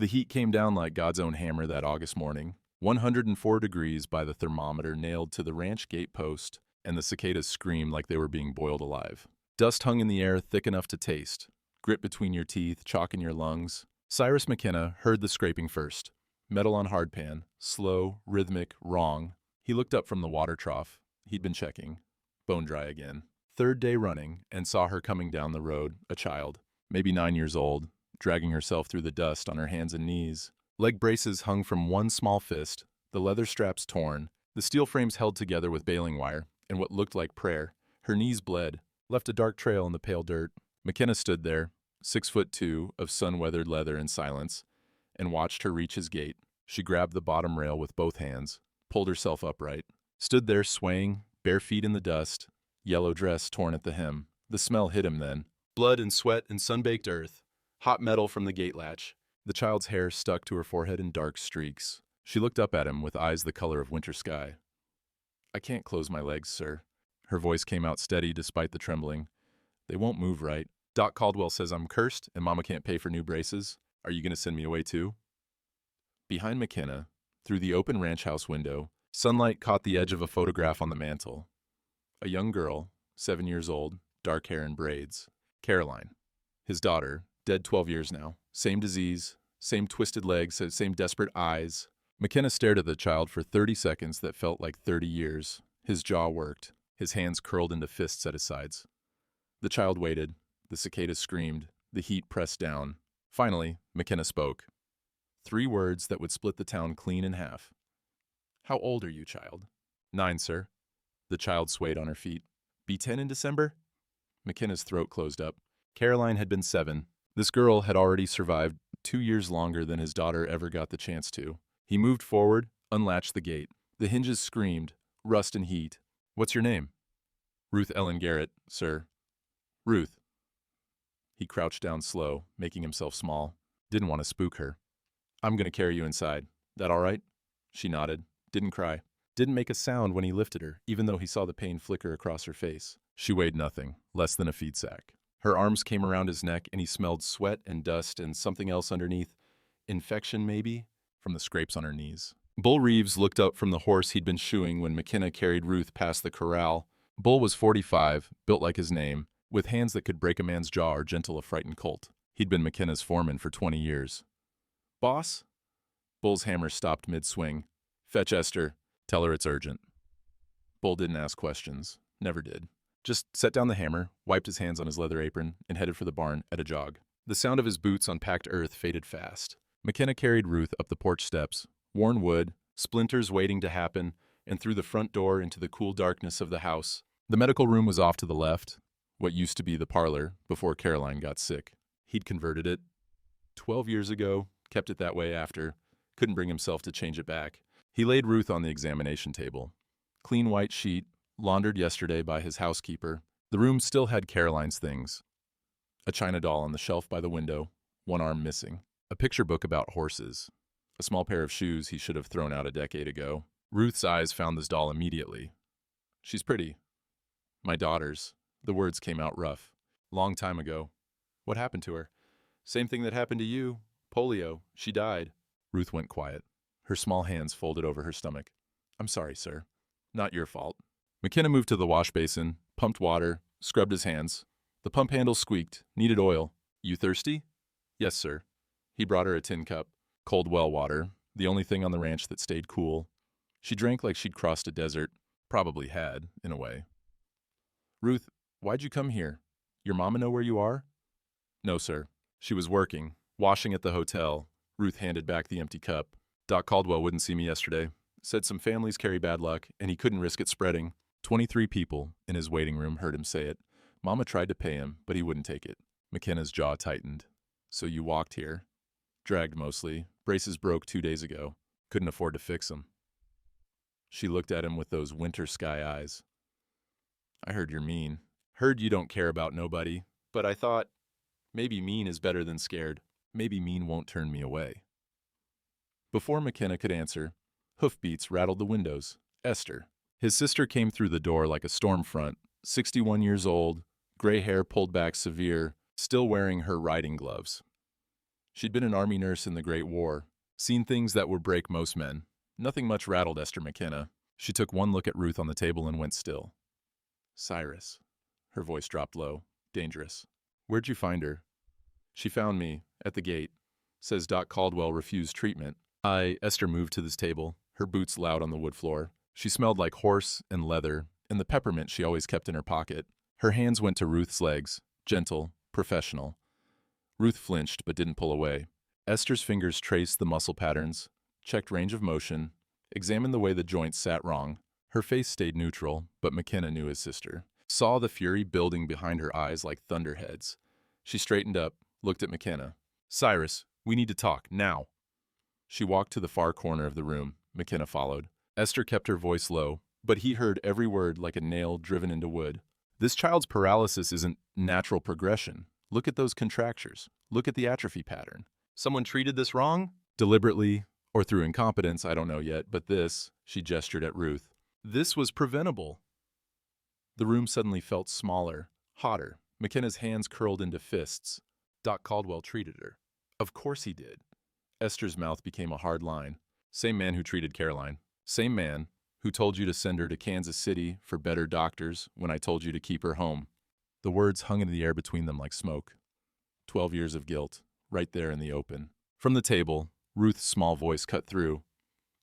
The heat came down like God's own hammer that August morning, 104 degrees by the thermometer nailed to the ranch gate post, and the cicadas screamed like they were being boiled alive. Dust hung in the air thick enough to taste, grit between your teeth, chalk in your lungs. Cyrus McKenna heard the scraping first. Metal on hardpan, slow, rhythmic, wrong. He looked up from the water trough. He'd been checking. Bone dry again. Third day running, and saw her coming down the road, a child, maybe 9 years old, dragging herself through the dust on her hands and knees. Leg braces hung from one small fist, the leather straps torn, the steel frames held together with baling wire, and what looked like prayer. Her knees bled, left a dark trail in the pale dirt. McKenna stood there, 6'2", of sun-weathered leather in silence, and watched her reach his gate. She grabbed the bottom rail with both hands, pulled herself upright, stood there swaying, bare feet in the dust, yellow dress torn at the hem. The smell hit him then. Blood and sweat and sun-baked earth. Hot metal from the gate latch. The child's hair stuck to her forehead in dark streaks. She looked up at him with eyes the color of winter sky. "I can't close my legs, sir." Her voice came out steady despite the trembling. "They won't move right. Doc Caldwell says I'm cursed and Mama can't pay for new braces. Are you going to send me away too?" Behind McKenna, through the open ranch house window, sunlight caught the edge of a photograph on the mantel. A young girl, 7 years old, dark hair and braids. Caroline. His daughter, dead 12 years now. Same disease, same twisted legs, same desperate eyes. McKenna stared at the child for 30 seconds that felt like 30 years. His jaw worked, his hands curled into fists at his sides. The child waited. The cicadas screamed. The heat pressed down. Finally, McKenna spoke. 3 words that would split the town clean in half. "How old are you, child?" "9, sir." The child swayed on her feet. "Be 10 in December?" McKenna's throat closed up. Caroline had been 7. This girl had already survived 2 years longer than his daughter ever got the chance to. He moved forward, unlatched the gate. The hinges screamed, rust and heat. "What's your name?" "Ruth Ellen Garrett, sir." "Ruth." He crouched down slow, making himself small. Didn't want to spook her. "I'm going to carry you inside. That all right?" She nodded. Didn't cry. Didn't make a sound when he lifted her, even though he saw the pain flicker across her face. She weighed nothing, less than a feed sack. Her arms came around his neck, and he smelled sweat and dust and something else underneath. Infection, maybe? From the scrapes on her knees. Bull Reeves looked up from the horse he'd been shoeing when McKenna carried Ruth past the corral. Bull was 45, built like his name, with hands that could break a man's jaw or gentle a frightened colt. He'd been McKenna's foreman for 20 years. "Boss?" Bull's hammer stopped mid-swing. "Fetch Esther. Tell her it's urgent." Bull didn't ask questions. Never did. Just set down the hammer, wiped his hands on his leather apron, and headed for the barn at a jog. The sound of his boots on packed earth faded fast. McKenna carried Ruth up the porch steps, worn wood, splinters waiting to happen, and through the front door into the cool darkness of the house. The medical room was off to the left, what used to be the parlor before Caroline got sick. He'd converted it 12 years ago, kept it that way after, couldn't bring himself to change it back. He laid Ruth on the examination table. Clean white sheet, laundered yesterday by his housekeeper. The room still had Caroline's things. A china doll on the shelf by the window, one arm missing. A picture book about horses. A small pair of shoes he should have thrown out a decade ago. Ruth's eyes found this doll immediately. "She's pretty." "My daughter's." The words came out rough. "Long time ago." "What happened to her?" "Same thing that happened to you. Polio. She died." Ruth went quiet. Her small hands folded over her stomach. "I'm sorry, sir." "Not your fault." McKenna moved to the wash basin, pumped water, scrubbed his hands. The pump handle squeaked. "Needed oil." "You thirsty?" "Yes, sir." He brought her a tin cup. Cold well water, the only thing on the ranch that stayed cool. She drank like she'd crossed a desert. Probably had, in a way. "Ruth, why'd you come here? Your mama know where you are?" "No, sir." She was working, washing at the hotel. Ruth handed back the empty cup. "Doc Caldwell wouldn't see me yesterday. Said some families carry bad luck, and he couldn't risk it spreading. 23 people in his waiting room heard him say it. Mama tried to pay him, but he wouldn't take it." McKenna's jaw tightened. "So you walked here?" "Dragged mostly. Braces broke 2 days ago. Couldn't afford to fix them." She looked at him with those winter sky eyes. "I heard you're mean. Heard you don't care about nobody. But I thought, maybe mean is better than scared. Maybe mean won't turn me away." Before McKenna could answer, hoofbeats rattled the windows. Esther. His sister came through the door like a storm front, 61 years old, gray hair pulled back severe, still wearing her riding gloves. She'd been an army nurse in the Great War, seen things that would break most men. Nothing much rattled Esther McKenna. She took one look at Ruth on the table and went still. Cyrus. Her voice dropped low. Dangerous. Where'd you find her? She found me, at the gate. Says Doc Caldwell refused treatment. Esther moved to this table, her boots loud on the wood floor. She smelled like horse and leather, and the peppermint she always kept in her pocket. Her hands went to Ruth's legs, gentle, professional. Ruth flinched but didn't pull away. Esther's fingers traced the muscle patterns, checked range of motion, examined the way the joints sat wrong. Her face stayed neutral, but McKenna knew his sister. Saw the fury building behind her eyes like thunderheads. She straightened up, looked at McKenna. Cyrus, we need to talk, now. She walked to the far corner of the room. McKenna followed. Esther kept her voice low, but he heard every word like a nail driven into wood. This child's paralysis isn't natural progression. Look at those contractures. Look at the atrophy pattern. Someone treated this wrong? Deliberately, or through incompetence, I don't know yet, but this, she gestured at Ruth, this was preventable. The room suddenly felt smaller, hotter. McKenna's hands curled into fists. Doc Caldwell treated her. Of course he did. Esther's mouth became a hard line. Same man who treated Caroline. Same man who told you to send her to Kansas City for better doctors when I told you to keep her home. The words hung in the air between them like smoke. 12 years of guilt, right there in the open. From the table, Ruth's small voice cut through.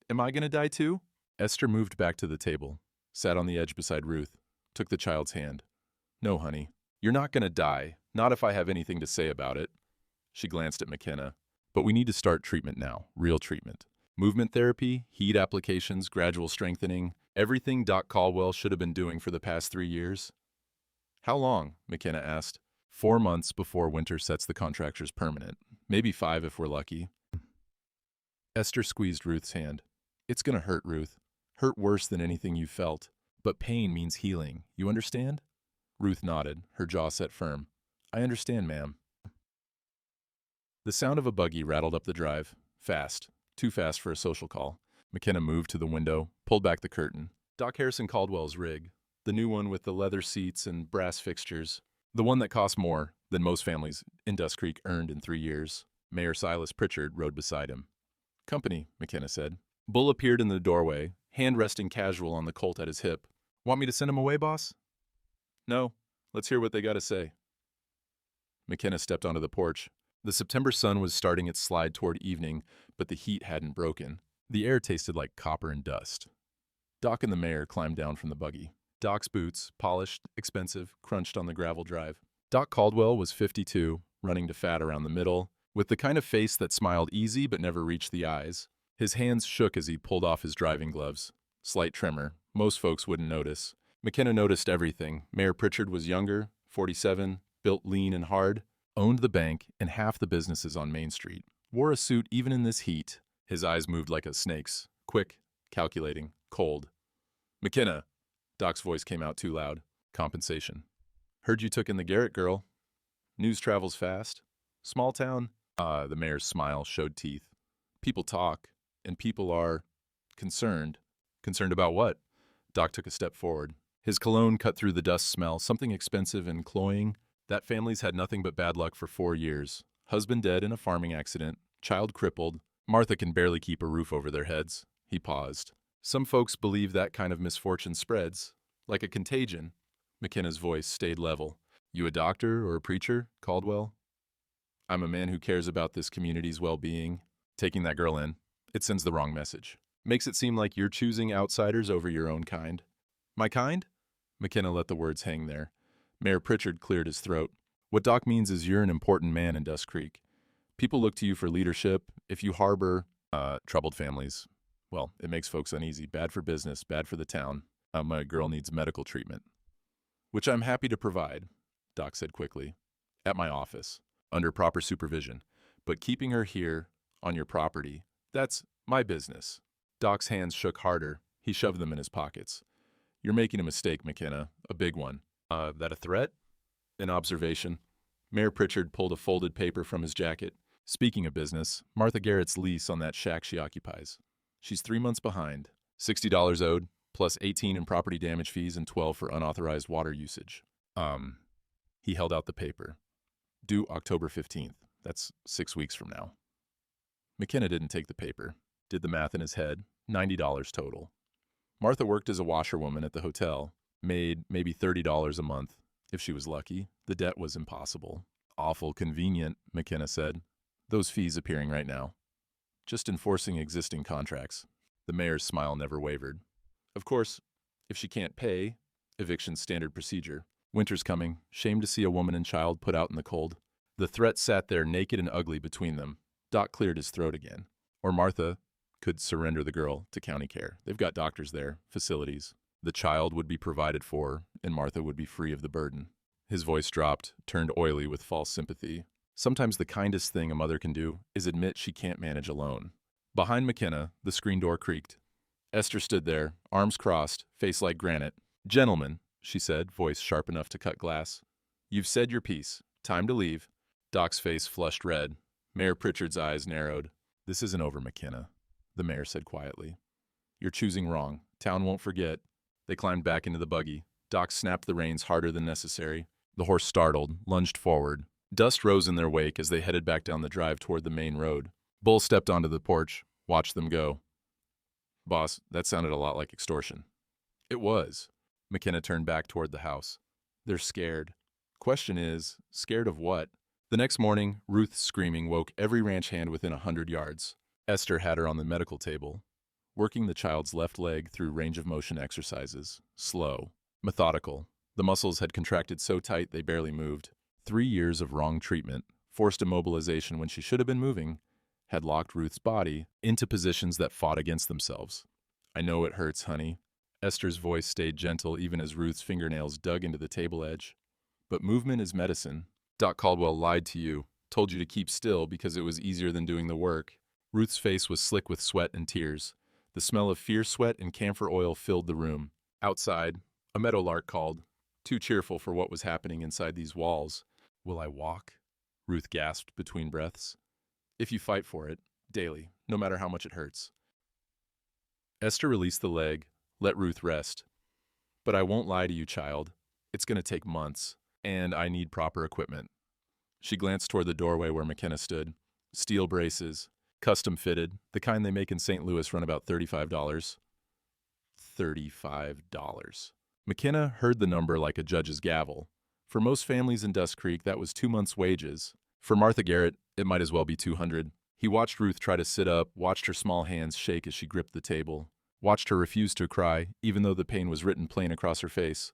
Am I gonna die too? Esther moved back to the table, sat on the edge beside Ruth, took the child's hand. No, honey, you're not gonna die, not if I have anything to say about it. She glanced at McKenna. But we need to start treatment now, real treatment. Movement therapy, heat applications, gradual strengthening, everything Doc Caldwell should have been doing for the past 3 years. How long? McKenna asked. 4 months before winter sets the contractures permanent. Maybe 5 if we're lucky. Esther squeezed Ruth's hand. It's gonna hurt, Ruth. Hurt worse than anything you felt. But pain means healing. You understand? Ruth nodded, her jaw set firm. I understand, ma'am. The sound of a buggy rattled up the drive. Fast. Too fast for a social call. McKenna moved to the window, pulled back the curtain. Doc Harrison Caldwell's rig. The new one with the leather seats and brass fixtures. The one that cost more than most families in Dust Creek earned in 3 years. Mayor Silas Pritchard rode beside him. Company, McKenna said. Bull appeared in the doorway, hand resting casual on the Colt at his hip. Want me to send him away, boss? No. Let's hear what they got to say. McKenna stepped onto the porch. The September sun was starting its slide toward evening, but the heat hadn't broken. The air tasted like copper and dust. Doc and the mayor climbed down from the buggy. Doc's boots, polished, expensive, crunched on the gravel drive. Doc Caldwell was 52, running to fat around the middle, with the kind of face that smiled easy but never reached the eyes. His hands shook as he pulled off his driving gloves. Slight tremor. Most folks wouldn't notice. McKenna noticed everything. Mayor Pritchard was younger, 47, built lean and hard, owned the bank and half the businesses on Main Street. Wore a suit even in this heat. His eyes moved like a snake's. Quick, calculating, cold. McKenna. Doc's voice came out too loud. Compensation. Heard you took in the Garrett girl. News travels fast. Small town. The mayor's smile showed teeth. People talk, and people are concerned. Concerned about what? Doc took a step forward. His cologne cut through the dust smell, something expensive and cloying. That family's had nothing but bad luck for 4 years. Husband dead in a farming accident. Child crippled. Martha can barely keep a roof over their heads. He paused. Some folks believe that kind of misfortune spreads, like a contagion. McKenna's voice stayed level. You a doctor or a preacher, Caldwell? I'm a man who cares about this community's well-being. Taking that girl in, it sends the wrong message. Makes it seem like you're choosing outsiders over your own kind. My kind? McKenna let the words hang there. Mayor Pritchard cleared his throat. What Doc means is you're an important man in Dust Creek. People look to you for leadership. If you harbor troubled families, well, it makes folks uneasy. Bad for business, bad for the town. My girl needs medical treatment. Which I'm happy to provide, Doc said quickly. At my office, under proper supervision. But keeping her here, on your property, that's my business. Doc's hands shook harder. He shoved them in his pockets. You're making a mistake, McKenna. A big one. That a threat? An observation. Mayor Pritchard pulled a folded paper from his jacket. Speaking of business, Martha Garrett's lease on that shack she occupies. She's 3 months behind. $60 owed, plus 18 in property damage fees and 12 for unauthorized water usage. He held out the paper. Due October 15th. That's 6 weeks from now. McKenna didn't take the paper. Did the math in his head. $90 total. Martha worked as a washerwoman at the hotel. Made maybe $30 a month. If she was lucky, the debt was impossible. Awful convenient, McKenna said. Those fees appearing right now. Just enforcing existing contracts. The mayor's smile never wavered. Of course, if she can't pay, eviction's standard procedure. Winter's coming. Shame to see a woman and child put out in the cold. The threat sat there naked and ugly between them. Doc cleared his throat again. Or Martha could surrender the girl to county care. They've got doctors there, facilities. The child would be provided for, and Martha would be free of the burden. His voice dropped, turned oily with false sympathy. Sometimes the kindest thing a mother can do is admit she can't manage alone. Behind McKenna, the screen door creaked. Esther stood there, arms crossed, face like granite. "Gentlemen," she said, voice sharp enough to cut glass. "You've said your piece. Time to leave." Doc's face flushed red. Mayor Pritchard's eyes narrowed. "This isn't over, McKenna," the mayor said quietly. "You're choosing wrong. Town won't forget." They climbed back into the buggy. Doc snapped the reins harder than necessary. The horse startled, lunged forward. Dust rose in their wake as they headed back down the drive toward the main road. Bull stepped onto the porch, watched them go. "Boss, that sounded a lot like extortion." "It was." McKenna turned back toward the house. "They're scared." Question is, scared of what? The next morning, Ruth's screaming woke every ranch hand within 100 yards. Esther had her on the medical table, working the child's left leg through range-of-motion exercises. Slow, methodical. The muscles had contracted so tight they barely moved. 3 years of wrong treatment, forced immobilization when she should have been moving, had locked Ruth's body into positions that fought against themselves. "I know it hurts, honey." Esther's voice stayed gentle even as Ruth's fingernails dug into the table edge. "But movement is medicine. Doc Caldwell lied to you, told you to keep still because it was easier than doing the work." Ruth's face was slick with sweat and tears. The smell of fierce sweat and camphor oil filled the room. Outside, a meadowlark called, too cheerful for what was happening inside these walls. "Will I walk?" Ruth gasped between breaths. "If you fight for it, daily, no matter how much it hurts." Esther released the leg, let Ruth rest. "But I won't lie to you, child. It's going to take months, and I need proper equipment." She glanced toward the doorway where McKenna stood. Steel braces, custom fitted, the kind they make in St. Louis run about $35. $35. McKenna heard the number like a judge's gavel. For most families in Dust Creek, that was 2 months' wages. For Martha Garrett, it might as well be 200. He watched Ruth try to sit up, watched her small hands shake as she gripped the table, watched her refuse to cry, even though the pain was written plain across her face.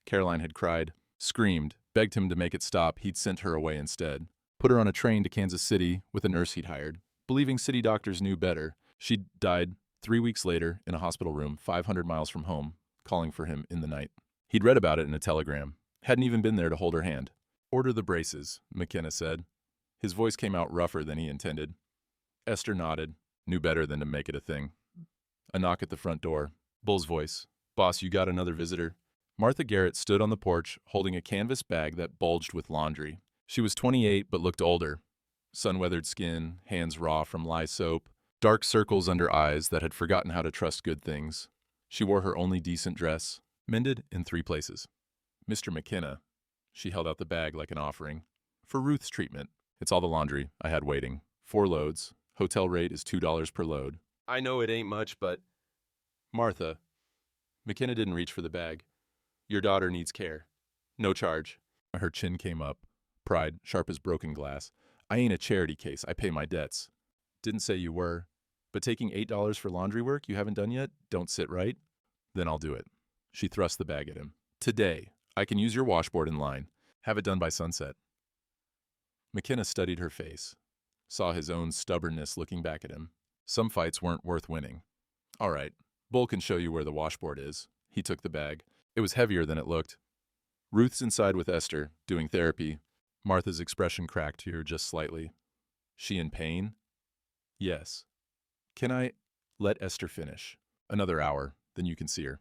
Caroline had cried, screamed, begged him to make it stop. He'd sent her away instead. Put her on a train to Kansas City with a nurse he'd hired. Believing city doctors knew better, she died 3 weeks later in a hospital room 500 miles from home, calling for him in the night. He'd read about it in a telegram. Hadn't even been there to hold her hand. "Order the braces," McKenna said. His voice came out rougher than he intended. Esther nodded, knew better than to make it a thing. A knock at the front door. Bull's voice. "Boss, you got another visitor." Martha Garrett stood on the porch, holding a canvas bag that bulged with laundry. She was 28 but looked older. Sun-weathered skin, hands raw from lye soap, dark circles under eyes that had forgotten how to trust good things. She wore her only decent dress, mended in 3 places. "Mr. McKenna." She held out the bag like an offering. "For Ruth's treatment. It's all the laundry I had waiting. 4 loads. Hotel rate is $2 per load." "I know it ain't much, but—" "Martha." McKenna didn't reach for the bag. "Your daughter needs care. No charge." Her chin came up. Pride, sharp as broken glass. "I ain't a charity case. I pay my debts." "Didn't say you were. But taking $8 for laundry work you haven't done yet don't sit right?" "Then I'll do it." She thrust the bag at him. "Today. I can use your washboard in line. Have it done by sunset." McKenna studied her face. Saw his own stubbornness looking back at him. Some fights weren't worth winning. "All right. Bull can show you where the washboard is." He took the bag. It was heavier than it looked. Ruth's inside with Esther, doing therapy. Martha's expression cracked here just slightly. "She in pain?" "Yes." "Can I—" "Let Esther finish. Another hour, then you can see her."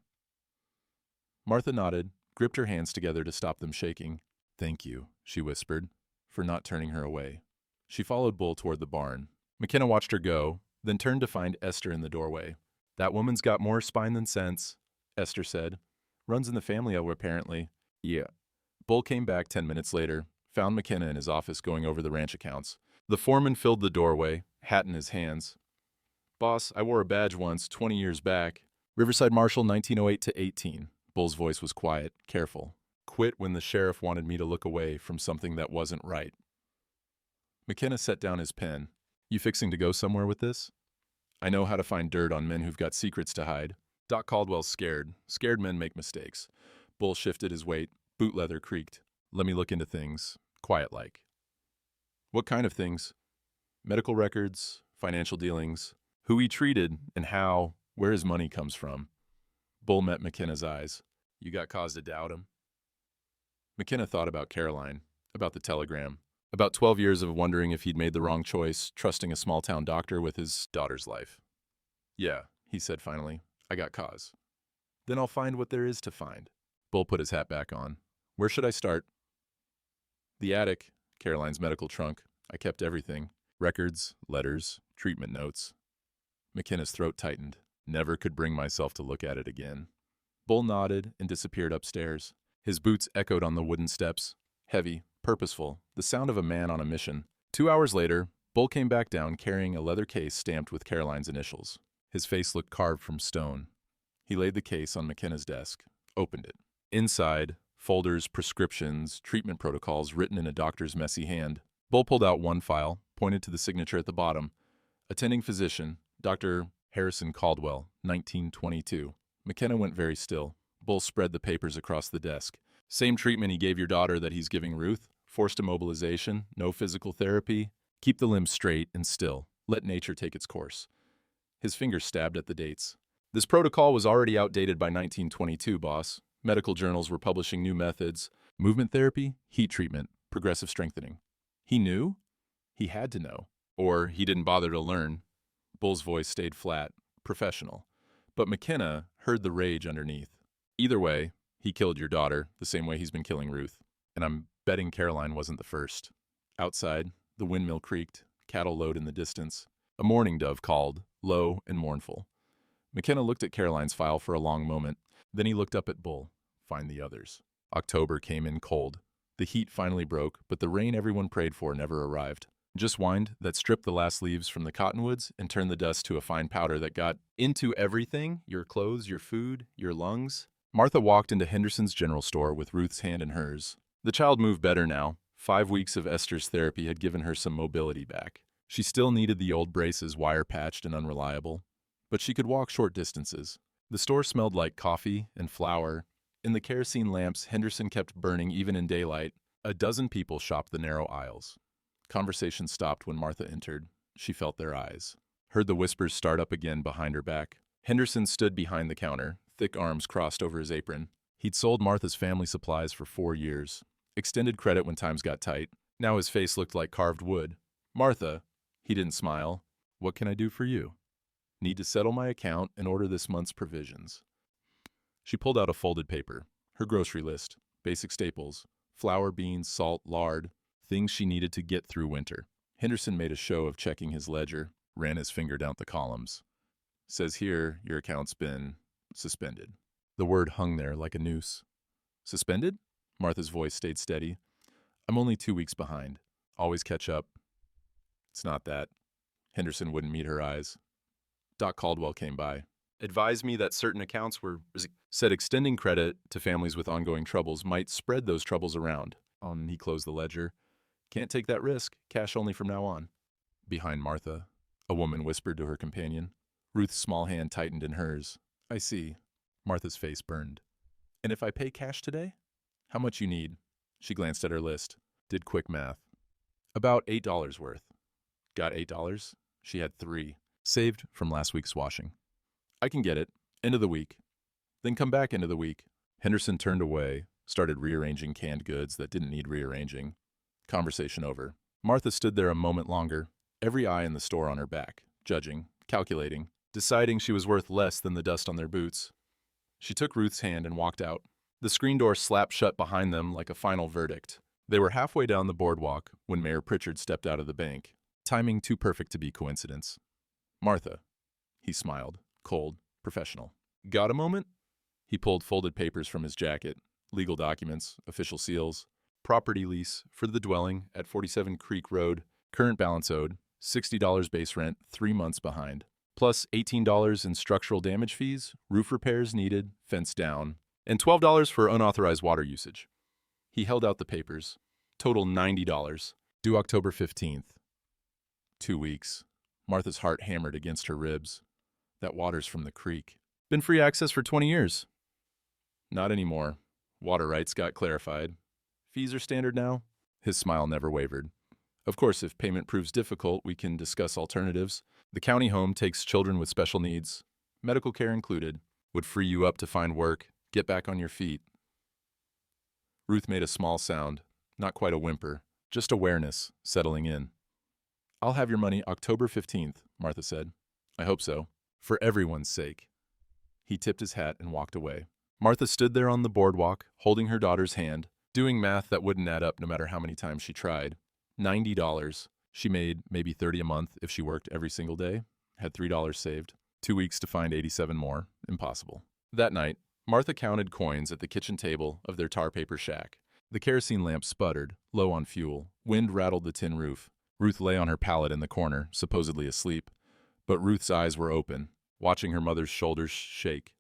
Martha nodded, gripped her hands together to stop them shaking. "Thank you," she whispered, for not turning her away. She followed Bull toward the barn. McKenna watched her go, then turned to find Esther in the doorway. "That woman's got more spine than sense," Esther said. "Runs in the family, apparently." "Yeah." Bull came back 10 minutes later, found McKenna in his office going over the ranch accounts. The foreman filled the doorway, hat in his hands. "Boss, I wore a badge once, 20 years back. Riverside Marshal, 1908 to 18. Bull's voice was quiet, careful. Quit when the sheriff wanted me to look away from something that wasn't right. McKenna set down his pen. "You fixing to go somewhere with this?" "I know how to find dirt on men who've got secrets to hide." Doc Caldwell's scared. Scared men make mistakes. Bull shifted his weight. Boot leather creaked. "Let me look into things. Quiet-like." "What kind of things?" "Medical records, financial dealings, who he treated and how, where his money comes from." Bull met McKenna's eyes. "You got cause to doubt him?" McKenna thought about Caroline, about the telegram, about 12 years of wondering if he'd made the wrong choice, trusting a small-town doctor with his daughter's life. "Yeah," he said finally, "I got cause." "Then I'll find what there is to find." Bull put his hat back on. "Where should I start?" "The attic, Caroline's medical trunk. I kept everything. Records, letters, treatment notes." McKenna's throat tightened. "Never could bring myself to look at it again." Bull nodded and disappeared upstairs. His boots echoed on the wooden steps. Heavy, purposeful, the sound of a man on a mission. 2 hours later, Bull came back down carrying a leather case stamped with Caroline's initials. His face looked carved from stone. He laid the case on McKenna's desk, opened it. Inside, folders, prescriptions, treatment protocols written in a doctor's messy hand. Bull pulled out one file, pointed to the signature at the bottom. "Attending physician, Dr. Harrison Caldwell, 1922. McKenna went very still. Bull spread the papers across the desk. "Same treatment he gave your daughter that he's giving Ruth. Forced immobilization, no physical therapy. Keep the limbs straight and still. Let nature take its course." His fingers stabbed at the dates. "This protocol was already outdated by 1922, boss. Medical journals were publishing new methods. Movement therapy, heat treatment, progressive strengthening." He knew? He had to know. Or he didn't bother to learn. Bull's voice stayed flat, professional. But McKenna heard the rage underneath. "Either way, he killed your daughter, the same way he's been killing Ruth. And I'm betting Caroline wasn't the first." Outside, the windmill creaked, cattle lowed in the distance. A mourning dove called, low and mournful. McKenna looked at Caroline's file for a long moment. Then he looked up at Bull. Find the others. October came in cold. The heat finally broke, but the rain everyone prayed for never arrived. Just wind that stripped the last leaves from the cottonwoods and turned the dust to a fine powder that got into everything, your clothes, your food, your lungs. Martha walked into Henderson's general store with Ruth's hand in hers. The child moved better now. 5 weeks of Esther's therapy had given her some mobility back. She still needed the old braces wire-patched and unreliable, but she could walk short distances. The store smelled like coffee and flour. In the kerosene lamps Henderson kept burning even in daylight, a dozen people shopped the narrow aisles. Conversation stopped when Martha entered. She felt their eyes. Heard the whispers start up again behind her back. Henderson stood behind the counter, thick arms crossed over his apron. He'd sold Martha's family supplies for 4 years. Extended credit when times got tight. Now his face looked like carved wood. "Martha," he didn't smile. "What can I do for you?" "Need to settle my account and order this month's provisions." She pulled out a folded paper. Her grocery list. Basic staples. Flour, beans, salt, lard. Things she needed to get through winter. Henderson made a show of checking his ledger, ran his finger down the columns. "Says here your account's been suspended." The word hung there like a noose. "Suspended?" Martha's voice stayed steady. "I'm only 2 weeks behind. Always catch up." "It's not that." Henderson wouldn't meet her eyes. Doc Caldwell came by. "Advised me that certain accounts were..." Said extending credit to families with ongoing troubles might spread those troubles around. He closed the ledger. "Can't take that risk. Cash only from now on." Behind Martha, a woman whispered to her companion. Ruth's small hand tightened in hers. "I see." Martha's face burned. "And if I pay cash today?" "How much you need?" She glanced at her list. Did quick math. "About $8 worth." Got $8? She had 3. Saved from last week's washing. "I can get it. End of the week." "Then come back end of the week." Henderson turned away, started rearranging canned goods that didn't need rearranging. Conversation over. Martha stood there a moment longer, every eye in the store on her back, judging, calculating, deciding she was worth less than the dust on their boots. She took Ruth's hand and walked out. The screen door slapped shut behind them like a final verdict. They were halfway down the boardwalk when Mayor Pritchard stepped out of the bank, timing too perfect to be coincidence. "Martha." He smiled, cold, professional. "Got a moment?" He pulled folded papers from his jacket, legal documents, official seals. Property lease for the dwelling at 47 Creek Road, Current balance owed, $60 base rent, 3 months behind. Plus $18 in structural damage fees, roof repairs needed, fence down, and $12 for unauthorized water usage. He held out the papers. Total $90. Due October 15th. 2 weeks. Martha's heart hammered against her ribs. That water's from the creek. Been free access for 20 years. Not anymore. Water rights got clarified. Fees are standard now. His smile never wavered. Of course, if payment proves difficult, we can discuss alternatives. The county home takes children with special needs, medical care included, would free you up to find work, get back on your feet. Ruth made a small sound, not quite a whimper, just awareness settling in. I'll have your money October 15th, Martha said. I hope so. For everyone's sake. He tipped his hat and walked away. Martha stood there on the boardwalk, holding her daughter's hand, doing math that wouldn't add up no matter how many times she tried. $90. She made maybe $30 a month if she worked every single day, had $3 saved. 2 weeks to find 87 more. Impossible. That night, Martha counted coins at the kitchen table of their tar paper shack. The kerosene lamp sputtered, low on fuel. Wind rattled the tin roof. Ruth lay on her pallet in the corner, supposedly asleep. But Ruth's eyes were open, watching her mother's shoulders shake.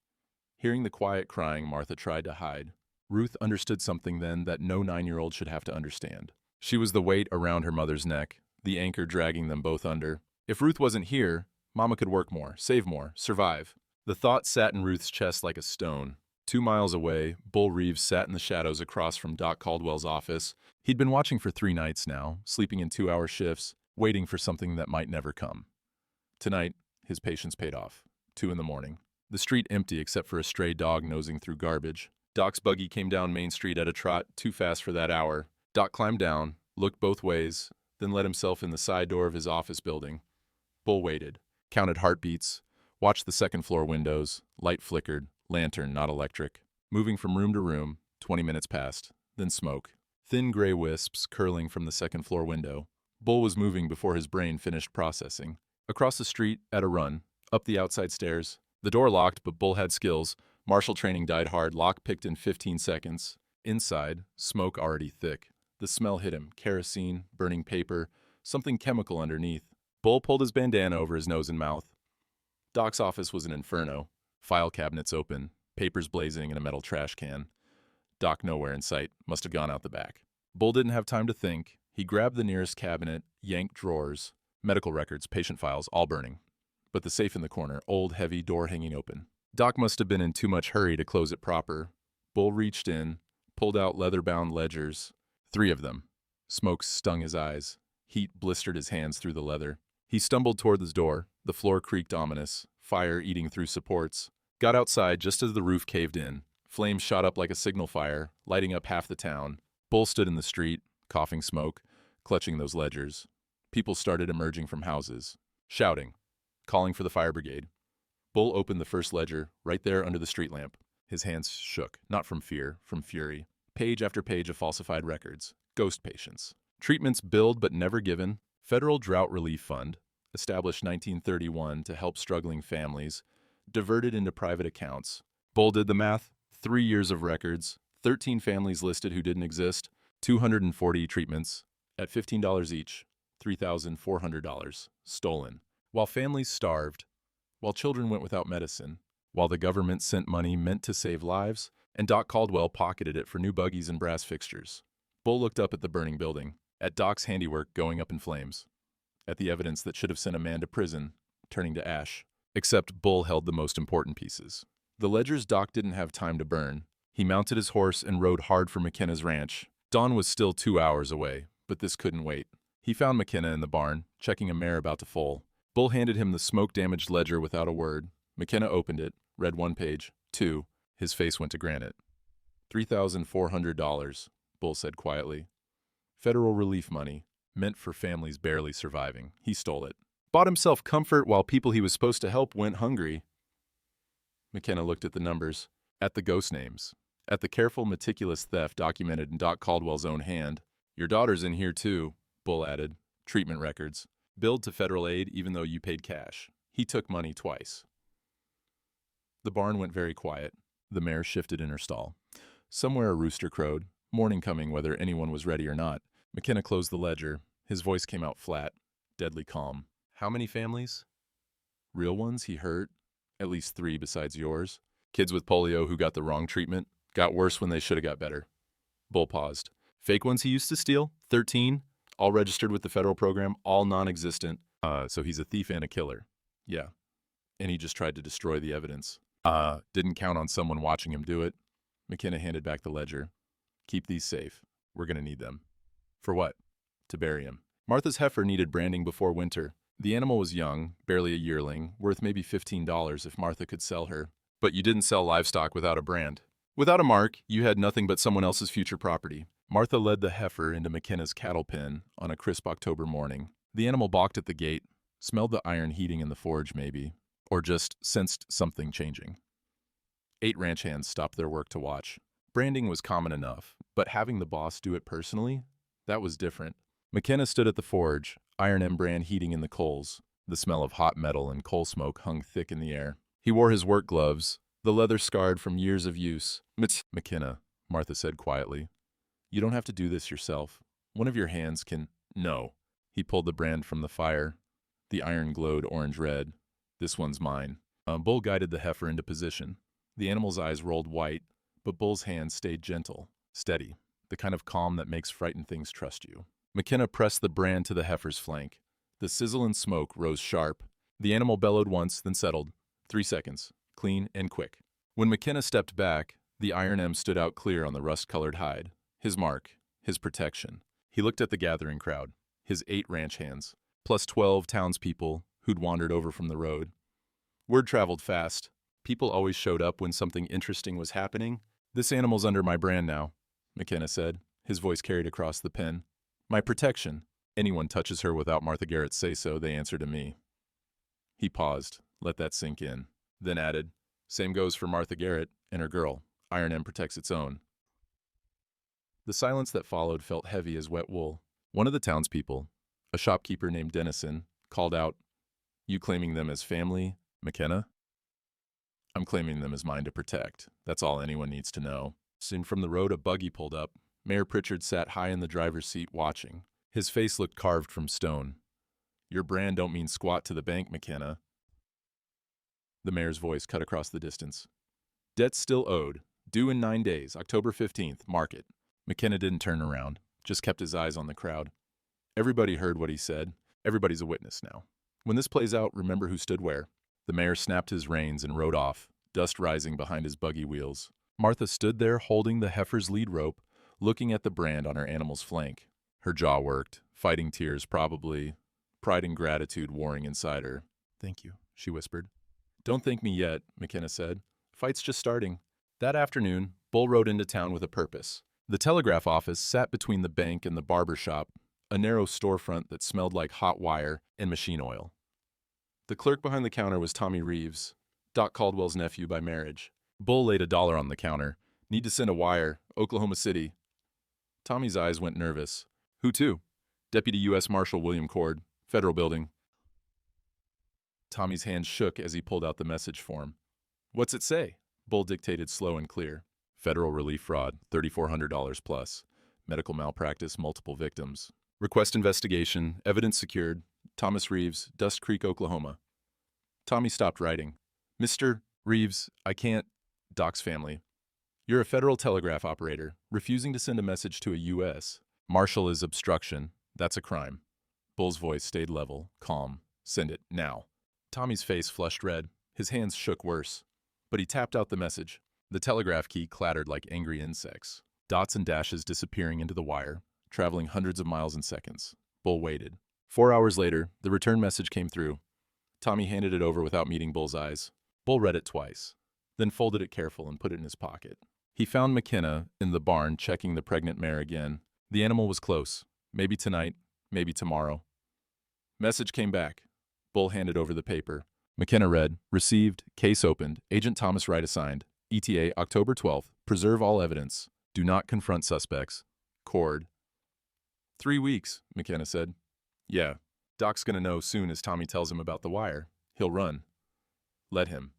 Hearing the quiet crying Martha tried to hide, Ruth understood something then that no 9-year-old should have to understand. She was the weight around her mother's neck, the anchor dragging them both under. If Ruth wasn't here, Mama could work more, save more, survive. The thought sat in Ruth's chest like a stone. 2 miles away, Bull Reeves sat in the shadows across from Doc Caldwell's office. He'd been watching for 3 nights now, sleeping in 2-hour shifts, waiting for something that might never come. Tonight, his patience paid off. 2 in the morning. The street empty except for a stray dog nosing through garbage. Doc's buggy came down Main Street at a trot, too fast for that hour. Doc climbed down, looked both ways, then let himself in the side door of his office building. Bull waited, counted heartbeats, watched the second-floor windows. Light flickered, lantern not electric. Moving from room to room, 20 minutes passed, then smoke. Thin gray wisps curling from the second-floor window. Bull was moving before his brain finished processing. Across the street, at a run, up the outside stairs. The door locked, but Bull had skills. Martial training died hard, lock picked in 15 seconds. Inside, smoke already thick. The smell hit him, kerosene, burning paper, something chemical underneath. Bull pulled his bandana over his nose and mouth. Doc's office was an inferno. File cabinets open, papers blazing in a metal trash can. Doc nowhere in sight, must have gone out the back. Bull didn't have time to think. He grabbed the nearest cabinet, yanked drawers, medical records, patient files, all burning. But the safe in the corner, old, heavy, door hanging open. Doc must have been in too much hurry to close it proper. Bull reached in, pulled out leather-bound ledgers. 3 of them. Smoke stung his eyes. Heat blistered his hands through the leather. He stumbled toward the door. The floor creaked ominous, fire eating through supports. Got outside just as the roof caved in. Flames shot up like a signal fire, lighting up half the town. Bull stood in the street, coughing smoke, clutching those ledgers. People started emerging from houses, shouting, calling for the fire brigade. Bull opened the first ledger, right there under the street lamp. His hands shook, not from fear, from fury. Page after page of falsified records. Ghost patients. Treatments billed but never given. Federal Drought Relief Fund, established 1931 to help struggling families, diverted into private accounts. Bull did the math. 3 years of records. 13 families listed who didn't exist. 240 treatments. At $15 each. $3,400. Stolen. While families starved. While children went without medicine. While the government sent money meant to save lives, and Doc Caldwell pocketed it for new buggies and brass fixtures. Bull looked up at the burning building, at Doc's handiwork going up in flames, at the evidence that should have sent a man to prison, turning to ash. Except Bull held the most important pieces. The ledgers Doc didn't have time to burn. He mounted his horse and rode hard for McKenna's ranch. Dawn was still 2 hours away, but this couldn't wait. He found McKenna in the barn, checking a mare about to foal. Bull handed him the smoke-damaged ledger without a word. McKenna opened it, read 1 page, 2. His face went to granite. $3,400, Bull said quietly. Federal relief money, meant for families barely surviving. He stole it. Bought himself comfort while people he was supposed to help went hungry. McKenna looked at the numbers, at the ghost names, at the careful, meticulous theft documented in Doc Caldwell's own hand. Your daughter's in here too, Bull added. Treatment records. Billed to federal aid even though you paid cash. He took money twice. The barn went very quiet. The mare shifted in her stall. Somewhere a rooster crowed, morning coming whether anyone was ready or not. McKenna closed the ledger, His voice came out flat, deadly calm. How many families? Real ones he hurt? At least 3 besides yours. Kids with polio who got the wrong treatment, got worse when they should have got better. Bull paused. Fake ones he used to steal? 13? All registered with the federal program, all non-existent. So he's a thief and a killer. Yeah. And he just tried to destroy the evidence. Didn't count on someone watching him do it. McKenna handed back the ledger. Keep these safe. We're gonna need them. For what? To bury him. Martha's heifer needed branding before winter. The animal was young, barely a yearling, worth maybe $15 if Martha could sell her. But you didn't sell livestock without a brand. Without a mark, you had nothing but someone else's future property. Martha led the heifer into McKenna's cattle pen on a crisp October morning. The animal balked at the gate, smelled the iron heating in the forge maybe, or just sensed something changing. 8 ranch hands stopped their work to watch. Branding was common enough, but having the boss do it personally, that was different. McKenna stood at the forge, iron M brand heating in the coals. The smell of hot metal and coal smoke hung thick in the air. He wore his work gloves, the leather scarred from years of use. McKenna, Martha said quietly. You don't have to do this yourself. One of your hands can… No. He pulled the brand from the fire. The iron glowed orange-red. This one's mine. Bull guided the heifer into position. The animal's eyes rolled white, but Bull's hand stayed gentle, steady, the kind of calm that makes frightened things trust you. McKenna pressed the brand to the heifer's flank. The sizzle and smoke rose sharp. The animal bellowed once, then settled. 3 seconds, clean and quick. When McKenna stepped back, the iron M stood out clear on the rust-colored hide. His mark, his protection. He looked at the gathering crowd, his 8 ranch hands, plus 12 townspeople who'd wandered over from the road. Word traveled fast. People always showed up when something interesting was happening. This animal's under my brand now, McKenna said, his voice carried across the pen. My protection. Anyone touches her without Martha Garrett's say-so, they answer to me. He paused, let that sink in, then added, same goes for Martha Garrett and her girl. Iron M protects its own. The silence that followed felt heavy as wet wool. One of the townspeople, a shopkeeper named Dennison, called out, You claiming them as family, McKenna? I'm claiming them as mine to protect. That's all anyone needs to know. Soon from the road a buggy pulled up. Mayor Pritchard sat high in the driver's seat watching. His face looked carved from stone. Your brand don't mean squat to the bank, McKenna. The mayor's voice cut across the distance. Debt still owed. Due in 9 days, October 15th, mark it. McKenna didn't turn around, just kept his eyes on the crowd. Everybody heard what he said. Everybody's a witness now. When this plays out, remember who stood where. The mayor snapped his reins and rode off, dust rising behind his buggy wheels. Martha stood there holding the heifer's lead rope, looking at the brand on her animal's flank. Her jaw worked, fighting tears probably, pride and gratitude warring inside her. Thank you, she whispered. Don't thank me yet, McKenna said. Fight's just starting. That afternoon, Bull rode into town with a purpose. The telegraph office sat between the bank and the barber shop, a narrow storefront that smelled like hot wire and machine oil. The clerk behind the counter was Tommy Reeves, Doc Caldwell's nephew by marriage. Bull laid $1 on the counter. Need to send a wire, Oklahoma City. Tommy's eyes went nervous. Who to? Deputy U.S. Marshal William Cord, Federal Building. Tommy's hand shook as he pulled out the message form. What's it say? Bull dictated slow and clear. Federal relief fraud, $3,400 plus. Medical malpractice, multiple victims. Request investigation, evidence secured. Thomas Reeves, Dust Creek, Oklahoma. Tommy stopped writing. Mr. Reeves, I can't… Doc's family. You're a federal telegraph operator, refusing to send a message to a U.S. Marshal is obstruction. That's a crime. Bull's voice stayed level, calm. Send it, now. Tommy's face flushed red. His hands shook worse. But he tapped out the message. The telegraph key clattered like angry insects. Dots and dashes disappearing into the wire, traveling hundreds of miles in seconds. Bull waited. 4 hours later, the return message came through. Tommy handed it over without meeting Bull's eyes. Bull read it twice, then folded it careful and put it in his pocket. He found McKenna in the barn checking the pregnant mare again. The animal was close. Maybe tonight, maybe tomorrow. Message came back. Bull handed over the paper. McKenna read, Received, case opened, Agent Thomas Wright assigned. ETA, October 12th. Preserve all evidence. Do not confront suspects. Cord. 3 weeks, McKenna said. Yeah, Doc's gonna know soon as Tommy tells him about the wire. He'll run. Let him.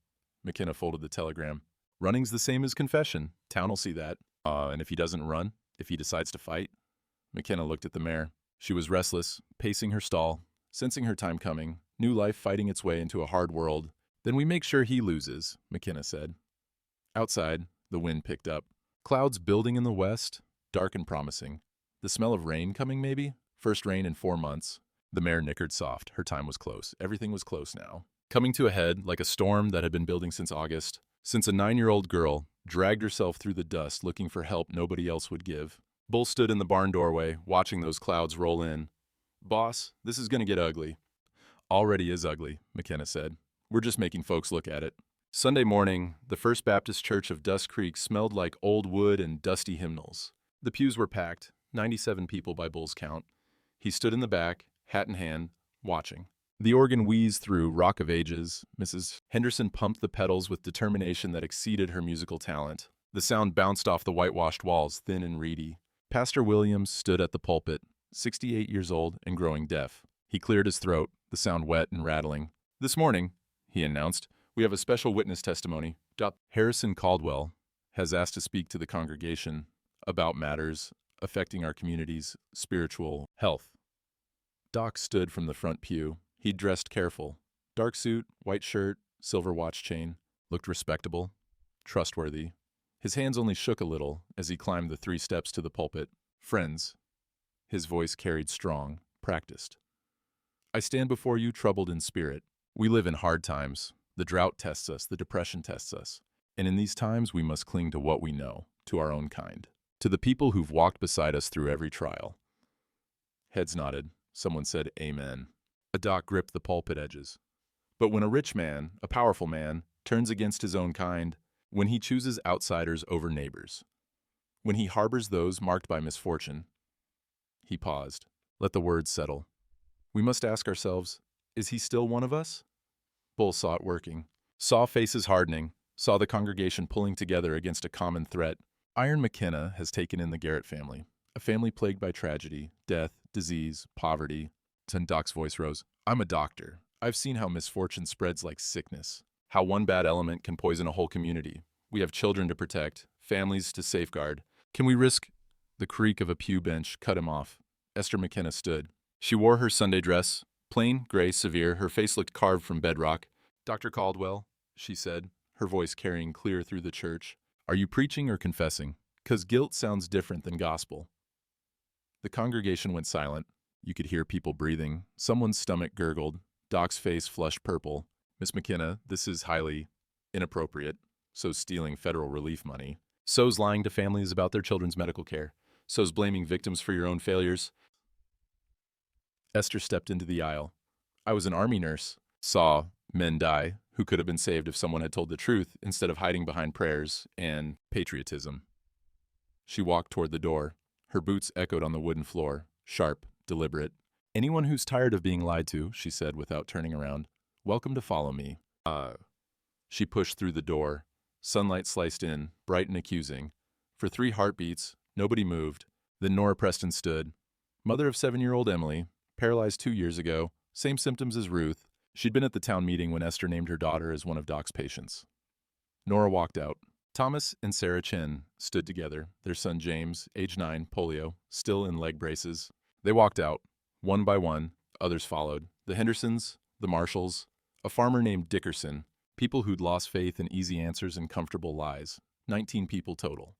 McKenna folded the telegram. Running's the same as confession. Town'll see that. And if he doesn't run? If he decides to fight? McKenna looked at the mare. She was restless, pacing her stall, sensing her time coming, new life fighting its way into a hard world. Then we make sure he loses, McKenna said. Outside, the wind picked up. Clouds building in the west, dark and promising. The smell of rain coming, maybe? First rain in 4 months. The mare nickered soft. Her time was close. Everything was close now. Coming to a head, like a storm that had been building since August, since a 9-year-old girl dragged herself through the dust looking for help nobody else would give. Bull stood in the barn doorway, watching those clouds roll in. "Boss, this is gonna get ugly." "Already is ugly," McKenna said. "We're just making folks look at it." Sunday morning, the First Baptist Church of Dust Creek smelled like old wood and dusty hymnals. The pews were packed, 97 people by Bull's count. He stood in the back, hat in hand, watching. The organ wheezed through Rock of Ages. Mrs. Henderson pumped the pedals with determination that exceeded her musical talent. The sound bounced off the whitewashed walls, thin and reedy. Pastor Williams stood at the pulpit, 68 years old and growing deaf. He cleared his throat, the sound wet and rattling. "This morning," he announced, "we have a special witness testimony. Harrison Caldwell has asked to speak to the congregation about matters affecting our community's spiritual health." Doc stood from the front pew. He'd dressed careful. Dark suit, white shirt, silver watch chain. Looked respectable, trustworthy. His hands only shook a little as he climbed the 3 steps to the pulpit. "Friends," his voice carried strong, practiced. "I stand before you troubled in spirit. We live in hard times. The drought tests us, the depression tests us. And in these times we must cling to what we know, to our own kind, to the people who've walked beside us through every trial." Heads nodded. Someone said, "Amen." A doc gripped the pulpit edges. "But when a rich man, a powerful man, turns against his own kind, when he chooses outsiders over neighbors, when he harbors those marked by misfortune," he paused. Let the words settle. "We must ask ourselves, is he still one of us?" Bull saw it working, saw faces hardening, saw the congregation pulling together against a common threat. Iron McKenna has taken in the Garrett family, a family plagued by tragedy, death, disease, poverty. Then Doc's voice rose. "I'm a doctor. I've seen how misfortune spreads like sickness, how one bad element can poison a whole community. We have children to protect, families to safeguard. Can we risk—" The creak of a pew bench cut him off. Esther McKenna stood. She wore her Sunday dress, plain, gray, severe. Her face looked carved from bedrock. "Dr. Caldwell," she said, her voice carrying clear through the church, "are you preaching or confessing? 'Cause guilt sounds different than gospel." The congregation went silent. You could hear people breathing. Someone's stomach gurgled. Doc's face flushed purple. "Miss McKenna, this is highly inappropriate. So's stealing federal relief money. So's lying to families about their children's medical care. So's blaming victims for your own failures." Esther stepped into the aisle. "I was an Army nurse. Saw men die who could have been saved if someone had told the truth instead of hiding behind prayers and patriotism." She walked toward the door. Her boots echoed on the wooden floor, sharp, deliberate. "Anyone who's tired of being lied to," she said without turning around, "welcome to follow me." She pushed through the door. Sunlight sliced in, bright and accusing. For 3 heartbeats, nobody moved. Then Nora Preston stood. Mother of 7-year-old Emily, paralyzed 2 years ago, same symptoms as Ruth. She'd been at the town meeting when Esther named her daughter as one of Doc's patients. Nora walked out. Thomas and Sarah Chen stood together, their son James, age 9, polio, still in leg braces. They walked out. One by one, others followed. The Hendersons, the Marshalls, a farmer named Dickerson, people who'd lost faith in easy answers and comfortable lies. 19 people total,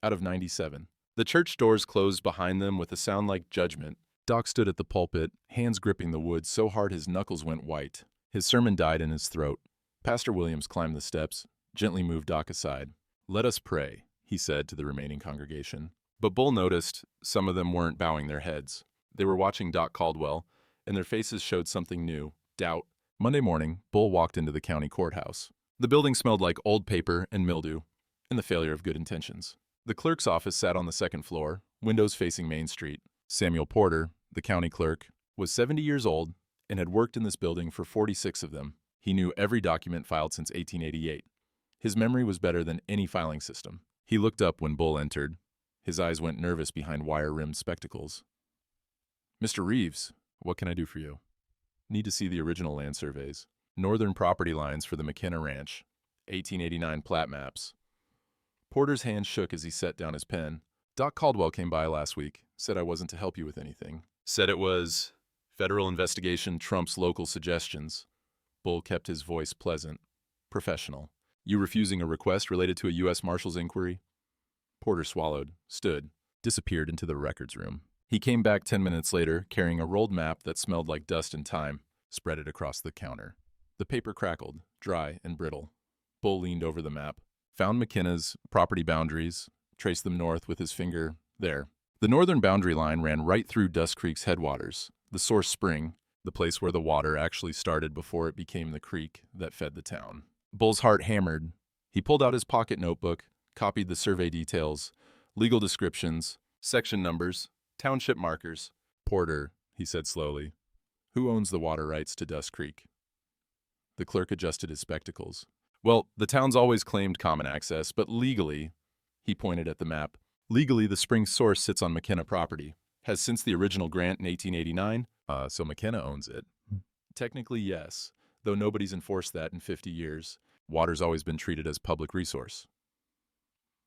out of 97. The church doors closed behind them with a sound like judgment. Doc stood at the pulpit, hands gripping the wood so hard his knuckles went white. His sermon died in his throat. Pastor Williams climbed the steps, gently moved Doc aside. "Let us pray," he said to the remaining congregation. But Bull noticed some of them weren't bowing their heads. They were watching Doc Caldwell, and their faces showed something new, doubt. Monday morning, Bull walked into the county courthouse. The building smelled like old paper and mildew, and the failure of good intentions. The clerk's office sat on the 2nd floor, windows facing Main Street. Samuel Porter, the county clerk, was 70 years old and had worked in this building for 46 of them. He knew every document filed since 1888. His memory was better than any filing system. He looked up when Bull entered. His eyes went nervous behind wire-rimmed spectacles. "Mr. Reeves, what can I do for you?" "Need to see the original land surveys. Northern property lines for the McKenna Ranch. 1889 plat maps." Porter's hand shook as he set down his pen. "Doc Caldwell came by last week, said I wasn't to help you with anything. Said it was federal investigation trumps local suggestions. Bull kept his voice pleasant, professional. You refusing a request related to a U.S. Marshal's inquiry? Porter swallowed, stood, disappeared into the records room. He came back 10 minutes later, carrying a rolled map that smelled like dust and thyme, spread it across the counter. The paper crackled, dry and brittle. Bull leaned over the map, found McKenna's property boundaries, traced them north with his finger. There. The northern boundary line ran right through Dust Creek's headwaters, the source spring, the place where the water actually started before it became the creek that fed the town. Bull's heart hammered. He pulled out his pocket notebook, copied the survey details, legal descriptions, section numbers, township markers. Porter, he said slowly, who owns the water rights to Dust Creek? The clerk adjusted his spectacles. Well, the town's always claimed common access, but legally, he pointed at the map, legally the spring's source sits on McKenna property, has since the original grant in 1889, so McKenna owns it. Technically, yes, though nobody's enforced that in 50 years. Water's always been treated as public resource.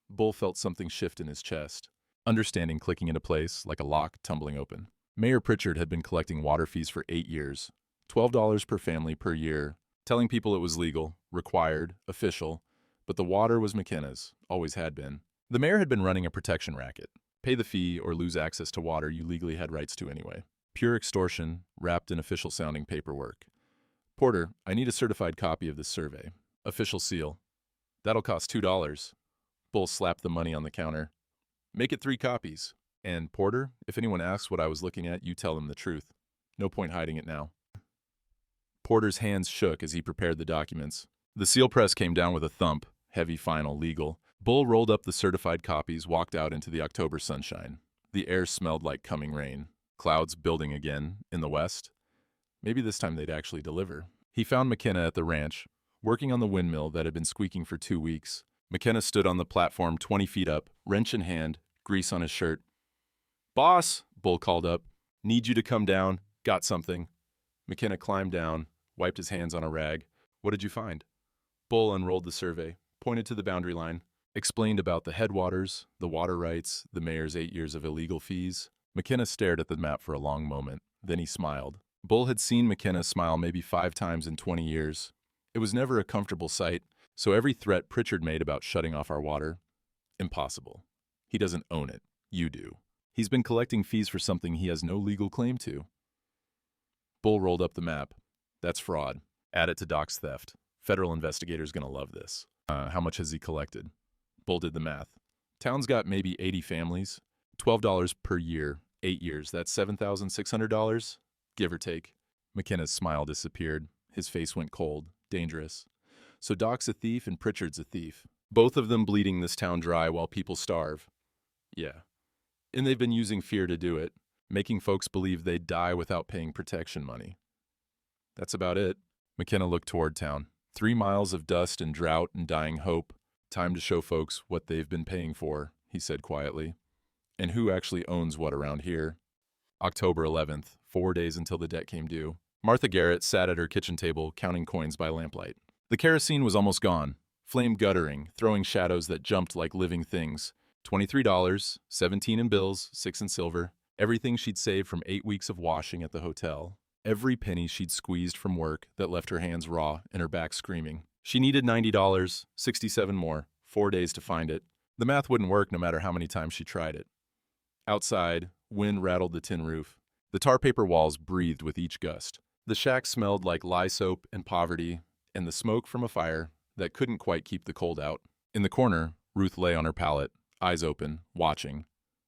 Bull felt something shift in his chest, understanding clicking into place like a lock tumbling open. Mayor Pritchard had been collecting water fees for 8 years, $12 per family per year, telling people it was legal, required, official, but the water was McKenna's, always had been. The mayor had been running a protection racket. Pay the fee or lose access to water you legally had rights to anyway. Pure extortion, wrapped in official-sounding paperwork. Porter, I need a certified copy of this survey. Official seal. That'll cost $2. Bull slapped the money on the counter. Make it 3 copies. And Porter, if anyone asks what I was looking at, you tell them the truth. No point hiding it now. Porter's hands shook as he prepared the documents. The seal press came down with a thump, heavy, final, legal. Bull rolled up the certified copies, walked out into the October sunshine. The air smelled like coming rain. Clouds building again, in the west. Maybe this time they'd actually deliver. He found McKenna at the ranch, working on the windmill that had been squeaking for 2 weeks. McKenna stood on the platform 20 feet up, wrench in hand, grease on his shirt. Boss, Bull called up. Need you to come down. Got something. McKenna climbed down, wiped his hands on a rag. What did you find? Bull unrolled the survey, pointed to the boundary line, explained about the headwaters, the water rights, the mayor's 8 years of illegal fees. McKenna stared at the map for a long moment. Then he smiled. Bull had seen McKenna smile maybe 5 times in 20 years. It was never a comfortable sight, so every threat Pritchard made about shutting off our water, impossible. He doesn't own it. You do. He's been collecting fees for something he has no legal claim to. Bull rolled up the map. That's fraud. Add it to Doc's theft. Federal investigators gonna love this. How much has he collected? Bull did the math. Town's got maybe 80 families. $12 per year, 8 years. That's $7,600, give or take. McKenna's smile disappeared. His face went cold, dangerous. So Doc's a thief and Pritchard's a thief. Both of them bleeding this town dry while people starve. Yeah. And they've been using fear to do it, making folks believe they'd die without paying protection money. That's about it. McKenna looked toward town. 3 miles of dust and drought and dying hope. Time to show folks what they've been paying for, he said quietly. And who actually owns what around here? October 11th, 4 days until the debt came due. Martha Garrett sat at her kitchen table counting coins by lamplight. The kerosene was almost gone, flame guttering, throwing shadows that jumped like living things. $23, 17 in bills, 6 in silver. Everything she'd saved from 8 weeks of washing at the hotel. Every penny she'd squeezed from work that left her hands raw and her back screaming. She needed $90, 67 more, 4 days to find it. The math wouldn't work no matter how many times she tried it. Outside, wind rattled the tin roof. The tar paper walls breathed with each gust. The shack smelled like lye soap and poverty, and the smoke from a fire that couldn't quite keep the cold out. In the corner, Ruth lay on her pallet, eyes open, watching.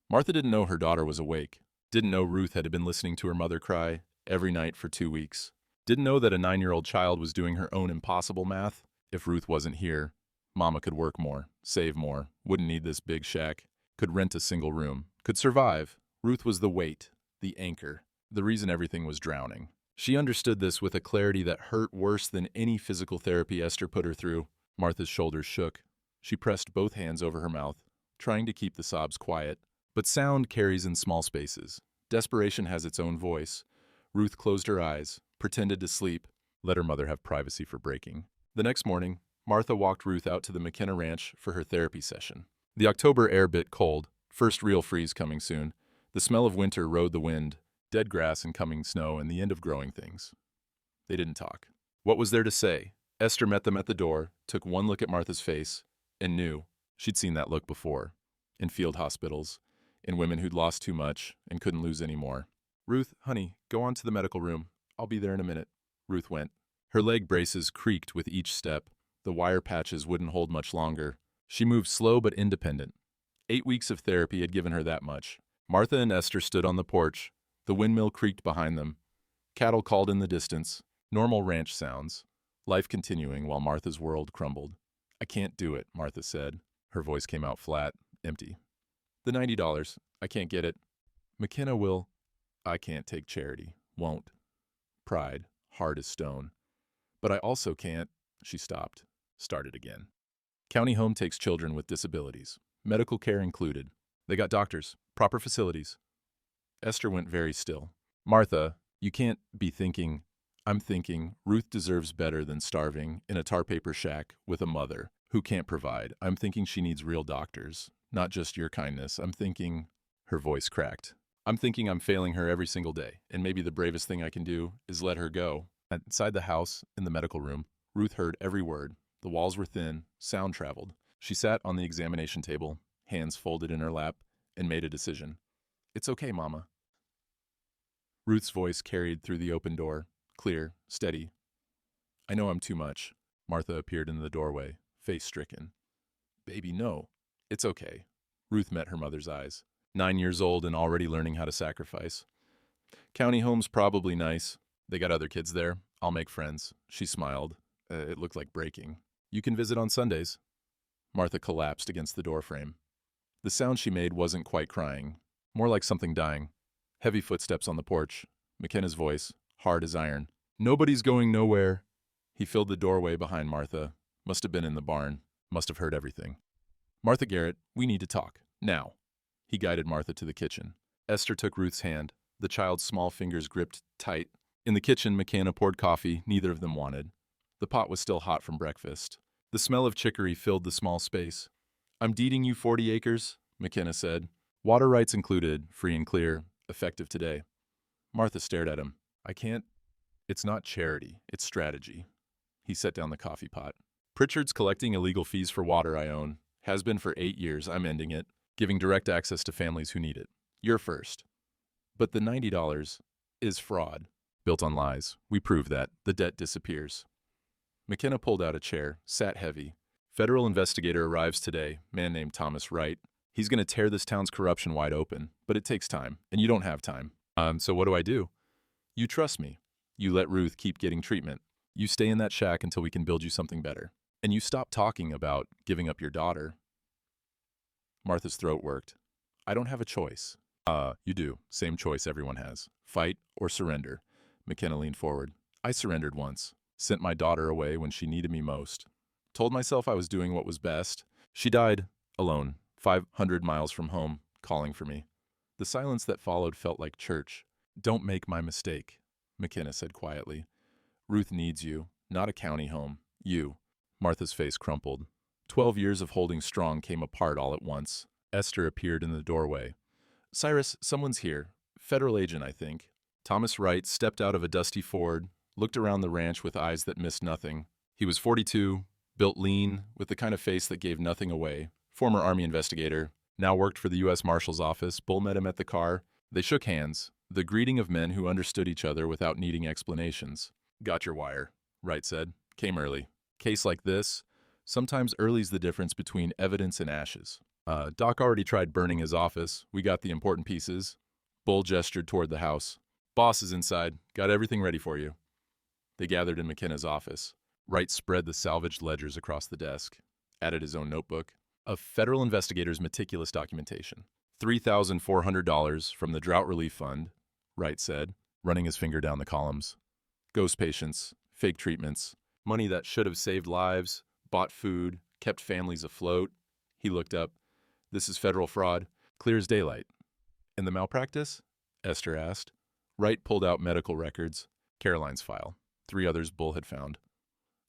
Martha didn't know her daughter was awake. Didn't know Ruth had been listening to her mother cry every night for 2 weeks. Didn't know that a 9-year-old child was doing her own impossible math. If Ruth wasn't here, Mama could work more, save more, wouldn't need this big shack, could rent a single room, could survive. Ruth was the weight, the anchor, the reason everything was drowning. She understood this with a clarity that hurt worse than any physical therapy Esther put her through. Martha's shoulders shook. She pressed both hands over her mouth, trying to keep the sobs quiet. But sound carries in small spaces. Desperation has its own voice. Ruth closed her eyes, pretended to sleep, let her mother have privacy for breaking. The next morning, Martha walked Ruth out to the McKenna Ranch for her therapy session. The October air bit cold, first real freeze coming soon. The smell of winter rode the wind, Dead grass and coming snow and the end of growing things. They didn't talk. What was there to say? Esther met them at the door, took one look at Martha's face, and knew she'd seen that look before. In field hospitals, in women who'd lost too much and couldn't lose any more. Ruth, honey, go on to the medical room. I'll be there in a minute. Ruth went. Her leg braces creaked with each step. The wire patches wouldn't hold much longer. She moved slow but independent. 8 weeks of therapy had given her that much. Martha and Esther stood on the porch. The windmill creaked behind them. Cattle called in the distance. Normal ranch sounds. Life continuing while Martha's world crumbled. I can't do it, Martha said. Her voice came out flat, empty. The $90. I can't get it. McKenna will. I can't take charity. Won't. Pride, hard as stone. But I also can't. She stopped. Started again. County home takes children with disabilities. Medical care included. They got doctors. Proper facilities. Esther went very still. Martha, you can't be thinking. I'm thinking Ruth deserves better than starving in a tar paper shack with a mother who can't provide. I'm thinking she needs real doctors, not just your kindness. I'm thinking. Her voice cracked. I'm thinking I'm failing her every single day, and maybe the bravest thing I can do is let her go. Inside the house, in the medical room, Ruth heard every word. The walls were thin, sound traveled. She sat on the examination table, hands folded in her lap, and made a decision. It's okay, Mama. Ruth's voice carried through the open door, clear, steady. I know I'm too much. Martha appeared in the doorway, face stricken. Baby, no. It's okay. Ruth met her mother's eyes. 9 years old and already learning how to sacrifice. County home's probably nice. They got other kids there. I'll make friends. She smiled. It looked like breaking. You can visit on Sundays. Martha collapsed against the doorframe. The sound she made wasn't quite crying, more like something dying. Heavy footsteps on the porch. McKenna's voice, hard as iron. Nobody's going nowhere. He filled the doorway behind Martha. Must have been in the barn. Must have heard everything. Martha Garrett, we need to talk. Now. He guided Martha to the kitchen. Esther took Ruth's hand. The child's small fingers gripped tight. In the kitchen, McKenna poured coffee neither of them wanted. The pot was still hot from breakfast. The smell of chicory filled the small space. I'm deeding you 40 acres, McKenna said. Water rights included, free and clear, effective today. Martha stared at him. I can't. It's not charity, it's strategy. He set down the coffee pot. Pritchard's collecting illegal fees for water I own. Has been for 8 years. I'm ending it. Giving direct access to families who need it. You're first. But the $90 is fraud. Built on lies. We prove that. The debt disappears. McKenna pulled out a chair, sat heavy. Federal investigator arrives today, man named Thomas Wright. He's going to tear this town's corruption wide open, but it takes time, and you don't have time. So what do? You trust me. You let Ruth keep getting treatment. You stay in that shack until we can build you something better. And you stop talking about giving up your daughter. Martha's throat worked. I don't have a choice. You do. Same choice everyone has. Fight or surrender. McKenna leaned forward. I surrendered once. Sent my daughter away when she needed me most. Told myself I was doing what was best. She died, alone, 500 miles from home, calling for me. The silence that followed felt like church. Don't make my mistake, McKenna said quietly. Ruth needs you, not a county home. You. Martha's face crumpled. 12 years of holding strong came apart all at once. Esther appeared in the doorway. Cyrus, someone's here. Federal agent, I think. Thomas Wright stepped out of a dusty Ford, looked around the ranch with eyes that missed nothing. He was 42, built lean, with the kind of face that gave nothing away. Former Army investigator, now worked for the U.S. Marshal's office. Bull met him at the car. They shook hands, the greeting of men who understood each other without needing explanations. Got your wire, Wright said. Came early. Case like this, sometimes early's the difference between evidence and ashes. Doc already tried burning his office. We got the important pieces. Bull gestured toward the house. Boss is inside. Got everything ready for you. They gathered in McKenna's office. Wright spread the salvaged ledgers across the desk, added his own notebook. A federal investigator's meticulous documentation. $3,400 from the Drought Relief Fund, Wright said, running his finger down the columns. Ghost patients, fake treatments, money that should have saved lives, bought food, kept families afloat. He looked up. This is federal fraud, clear as daylight. And the malpractice? Esther asked. Wright pulled out medical records, Caroline's file, 3 others Bull had found.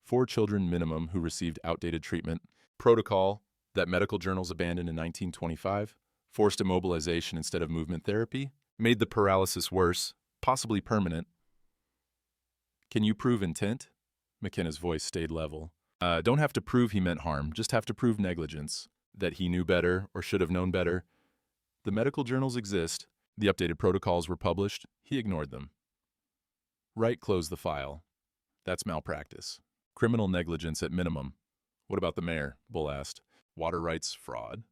4 children minimum who received outdated treatment, protocol that medical journals abandoned in 1925, forced immobilization instead of movement therapy, Made the paralysis worse, possibly permanent. Can you prove intent? McKenna's voice stayed level. Don't have to prove he meant harm, just have to prove negligence. That he knew better or should have known better. The medical journals exist. The updated protocols were published. He ignored them. Wright closed the file. That's malpractice. Criminal negligence at minimum. What about the mayor? Bull asked. Water rights fraud.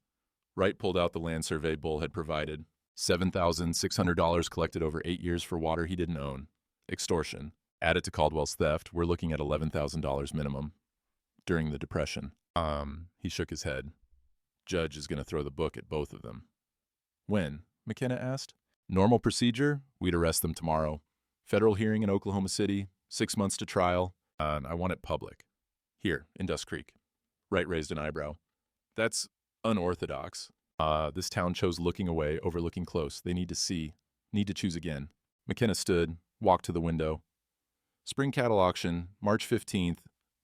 Wright pulled out the land survey Bull had provided. $7,600 collected over 8 years for water he didn't own. Extortion. Added to Caldwell's theft, we're looking at $11,000 minimum. During the Depression. He shook his head. Judge is going to throw the book at both of them. When? McKenna asked. Normal procedure, we'd arrest them tomorrow. Federal hearing in Oklahoma City, 6 months to trial. I want it public. Here, in Dust Creek. Wright raised an eyebrow. That's unorthodox. This town chose looking away over looking close. They need to see. Need to choose again. McKenna stood, walked to the window. Spring cattle auction, March 15th.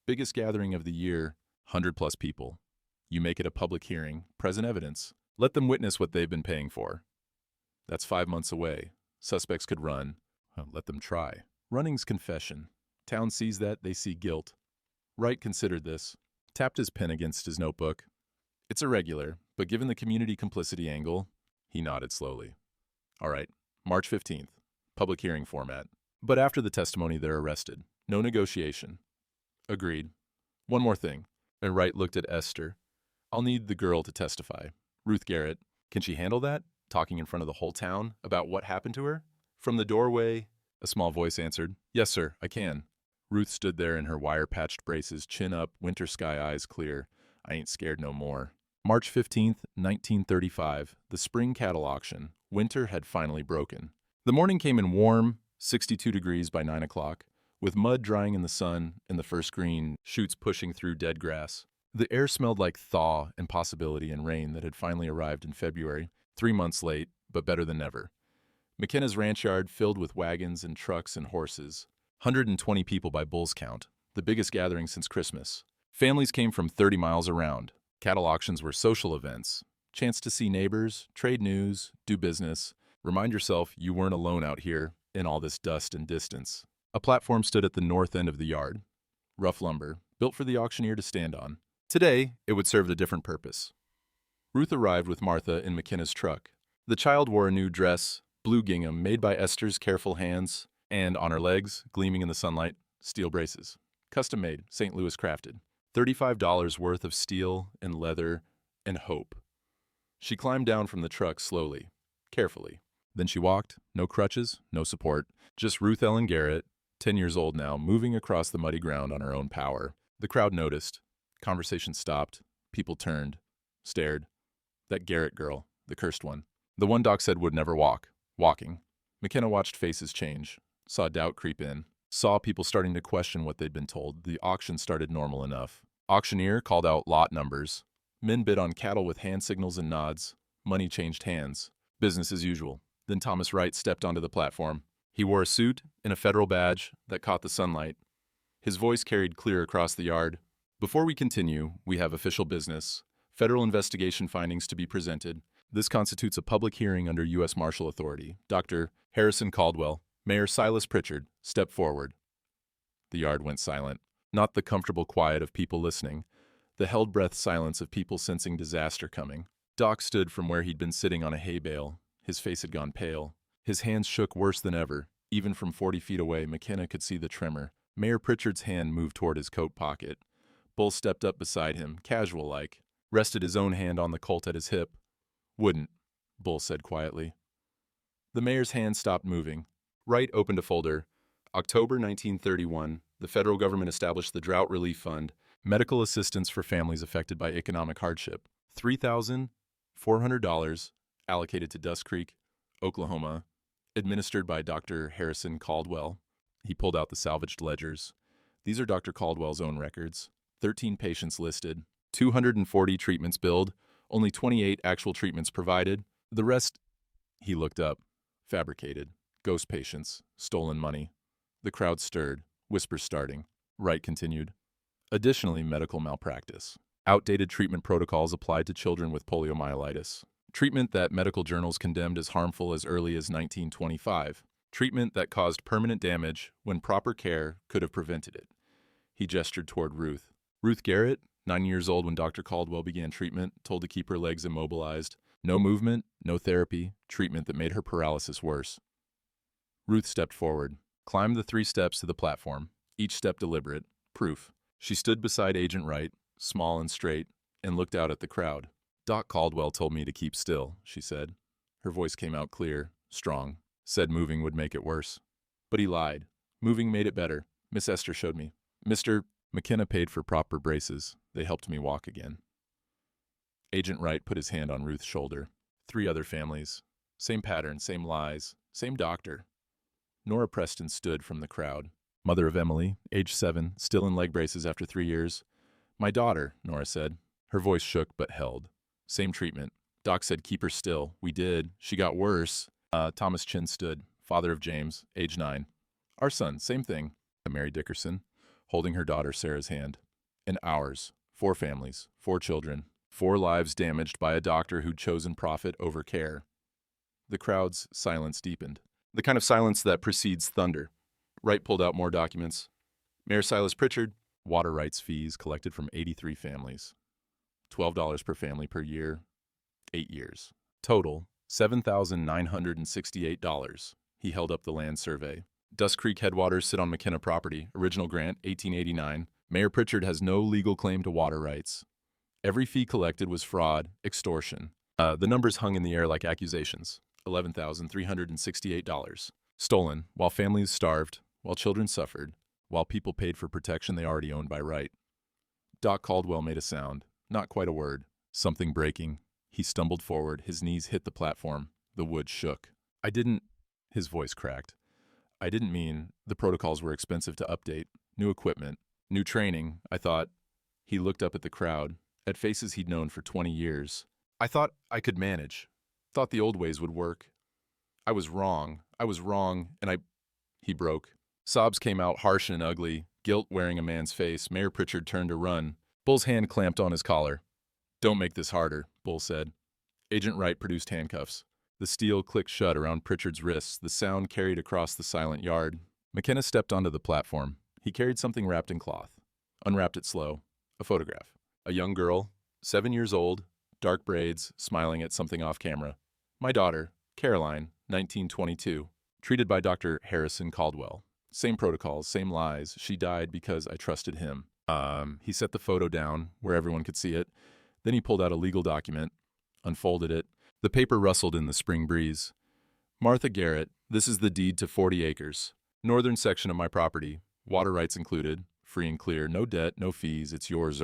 Biggest gathering of the year. 100+ people. You make it a public hearing. Present evidence. Let them witness what they've been paying for. That's 5 months away. Suspects could run. Let them try. Running's confession. Town sees that, they see guilt. Wright considered this. Tapped his pen against his notebook. It's irregular, but given the community complicity angle, he nodded slowly. All right, March 15th. Public hearing format. But after the testimony, they're arrested. No negotiation. Agreed. One more thing. And Wright looked at Esther. I'll need the girl to testify. Ruth Garrett. Can she handle that? Talking in front of the whole town about what happened to her? From the doorway, a small voice answered, Yes, sir, I can. Ruth stood there in her wire-patched braces, chin up, winter sky eyes clear. I ain't scared no more. March 15th, 1935, the spring cattle auction. Winter had finally broken. The morning came in warm, 62 degrees by 9 o'clock, with mud drying in the sun and the first green shoots pushing through dead grass. The air smelled like thaw and possibility and rain that had finally arrived in February, 3 months late, but better than ever. McKenna's ranch yard filled with wagons and trucks and horses. 120 people by Bull's count, the biggest gathering since Christmas. Families came from 30 miles around. Cattle auctions were social events. Chance to see neighbors, trade news, do business. Remind yourself you weren't alone out here in all this dust and distance. A platform stood at the north end of the yard. Rough lumber, built for the auctioneer to stand on. Today, it would serve a different purpose. Ruth arrived with Martha in McKenna's truck. The child wore a new dress, blue gingham made by Esther's careful hands, and on her legs, gleaming in the sunlight, steel braces. Custom made, St. Louis crafted. $35 worth of steel and leather and hope. She climbed down from the truck slowly, carefully. Then she walked, no crutches, no support, just Ruth Ellen Garrett, 10 years old now, moving across the muddy ground on her own power. The crowd noticed. Conversation stopped. People turned, stared. That Garrett girl, the cursed one. The one Doc said would never walk. Walking. McKenna watched faces change, saw doubt creep in, saw people starting to question what they'd been told. The auction started normal enough. Auctioneer called out lot numbers. Men bid on cattle with hand signals and nods. Money changed hands. Business as usual. Then Thomas Wright stepped onto the platform. He wore a suit and a federal badge that caught the sunlight. His voice carried clear across the yard. Before we continue, we have official business. Federal investigation findings to be presented. This constitutes a public hearing under U.S. Marshal Authority. Dr. Harrison Caldwell, Mayor Silas Pritchard, step forward. The yard went silent. Not the comfortable quiet of people listening. The held-breath silence of people sensing disaster coming. Doc stood from where he'd been sitting on a hay bale. His face had gone pale. His hands shook worse than ever. Even from 40 feet away, McKenna could see the tremor. Mayor Pritchard's hand moved toward his coat pocket. Bull stepped up beside him, casual-like, rested his own hand on the Colt at his hip. Wouldn't, Bull said quietly. The mayor's hand stopped moving. Wright opened a folder. October 1931, the federal government established the Drought Relief Fund, medical assistance for families affected by economic hardship. $3,400 allocated to Dust Creek, Oklahoma, administered by Dr. Harrison Caldwell. He pulled out the salvaged ledgers. These are Dr. Caldwell's own records. 13 patients listed, 240 treatments billed, only 28 actual treatments provided. The rest, he looked up, fabricated, ghost patients, stolen money. The crowd stirred, whispers starting. Wright continued. Additionally, medical malpractice. Outdated treatment protocols applied to children with poliomyelitis. Treatment that medical journals condemned as harmful as early as 1925. Treatment that caused permanent damage when proper care could have prevented it. He gestured toward Ruth. Ruth Garrett, 9 years old when Dr. Caldwell began treatment, told to keep her legs immobilized. No movement, no therapy, treatment that made her paralysis worse. Ruth stepped forward, climbed the 3 steps to the platform, each step deliberate, proof. She stood beside Agent Wright, small and straight, and looked out at the crowd. Doc Caldwell told me to keep still, she said. Her voice came out clear, strong. Said moving would make it worse. But he lied. Moving made it better. Miss Esther showed me. Mr. McKenna paid for proper braces. They helped me walk again. Agent Wright put his hand on Ruth's shoulder. 3 other families. Same pattern, same lies, same doctor. Nora Preston stood from the crowd. Mother of Emily, age 7, still in leg braces after 3 years. My daughter, Nora said. Her voice shook but held. Same treatment. Doc said keep her still. We did. She got worse. Thomas Chin stood, father of James, age 9. Our son, same thing. Mary Dickerson, holding her daughter Sarah's hand. And ours, 4 families, 4 children, 4 lives damaged by a doctor who'd chosen profit over care. The crowd's silence deepened. The kind of silence that precedes thunder. Wright pulled out more documents. Mayor Silas Pritchard, water rights fees collected from 83 families. $12 per family per year, 8 years. Total, $7,968. He held up the land survey. Dust Creek headwaters sit on McKenna property. Original grant, 1889. Mayor Pritchard has no legal claim to water rights. Every fee collected was fraud, extortion. The numbers hung in the air like accusations. $11,368. Stolen, while families starved, while children suffered, while people paid for protection they already owned by right. Doc Caldwell made a sound, not quite a word. Something breaking. He stumbled forward, his knees hit the platform. The wood shook. His voice cracked. I didn't mean the protocols were expensive to update. New equipment, new training, I thought. He looked up at the crowd, at faces he'd known for 20 years. I thought I could manage. Thought the old ways would work. I was wrong, and He broke. Sobs came out harsh and ugly, guilt wearing a man's face. Mayor Pritchard turned to run. Bull's hand clamped on his collar. Don't make this harder, Bull said. Agent Wright produced handcuffs. The steel clicked shut around Pritchard's wrists. The sound carried across the silent yard. McKenna stepped onto the platform. He carried something wrapped in cloth. Unwrapped it slow. A photograph. A young girl, 7 years old, dark braids, smiling at something off camera. My daughter, Caroline, 1922. Treated by Dr. Harrison Caldwell. Same protocols, same lies. She died because I trusted him. He set the photo down where everyone could see it. Then he pulled out a legal document, unfolded it. The paper rustled in the spring breeze. Martha Garrett, this is the deed to 40 acres. Northern section of my property. Water rights included. Free and clear. No debt, no fees. It's yours.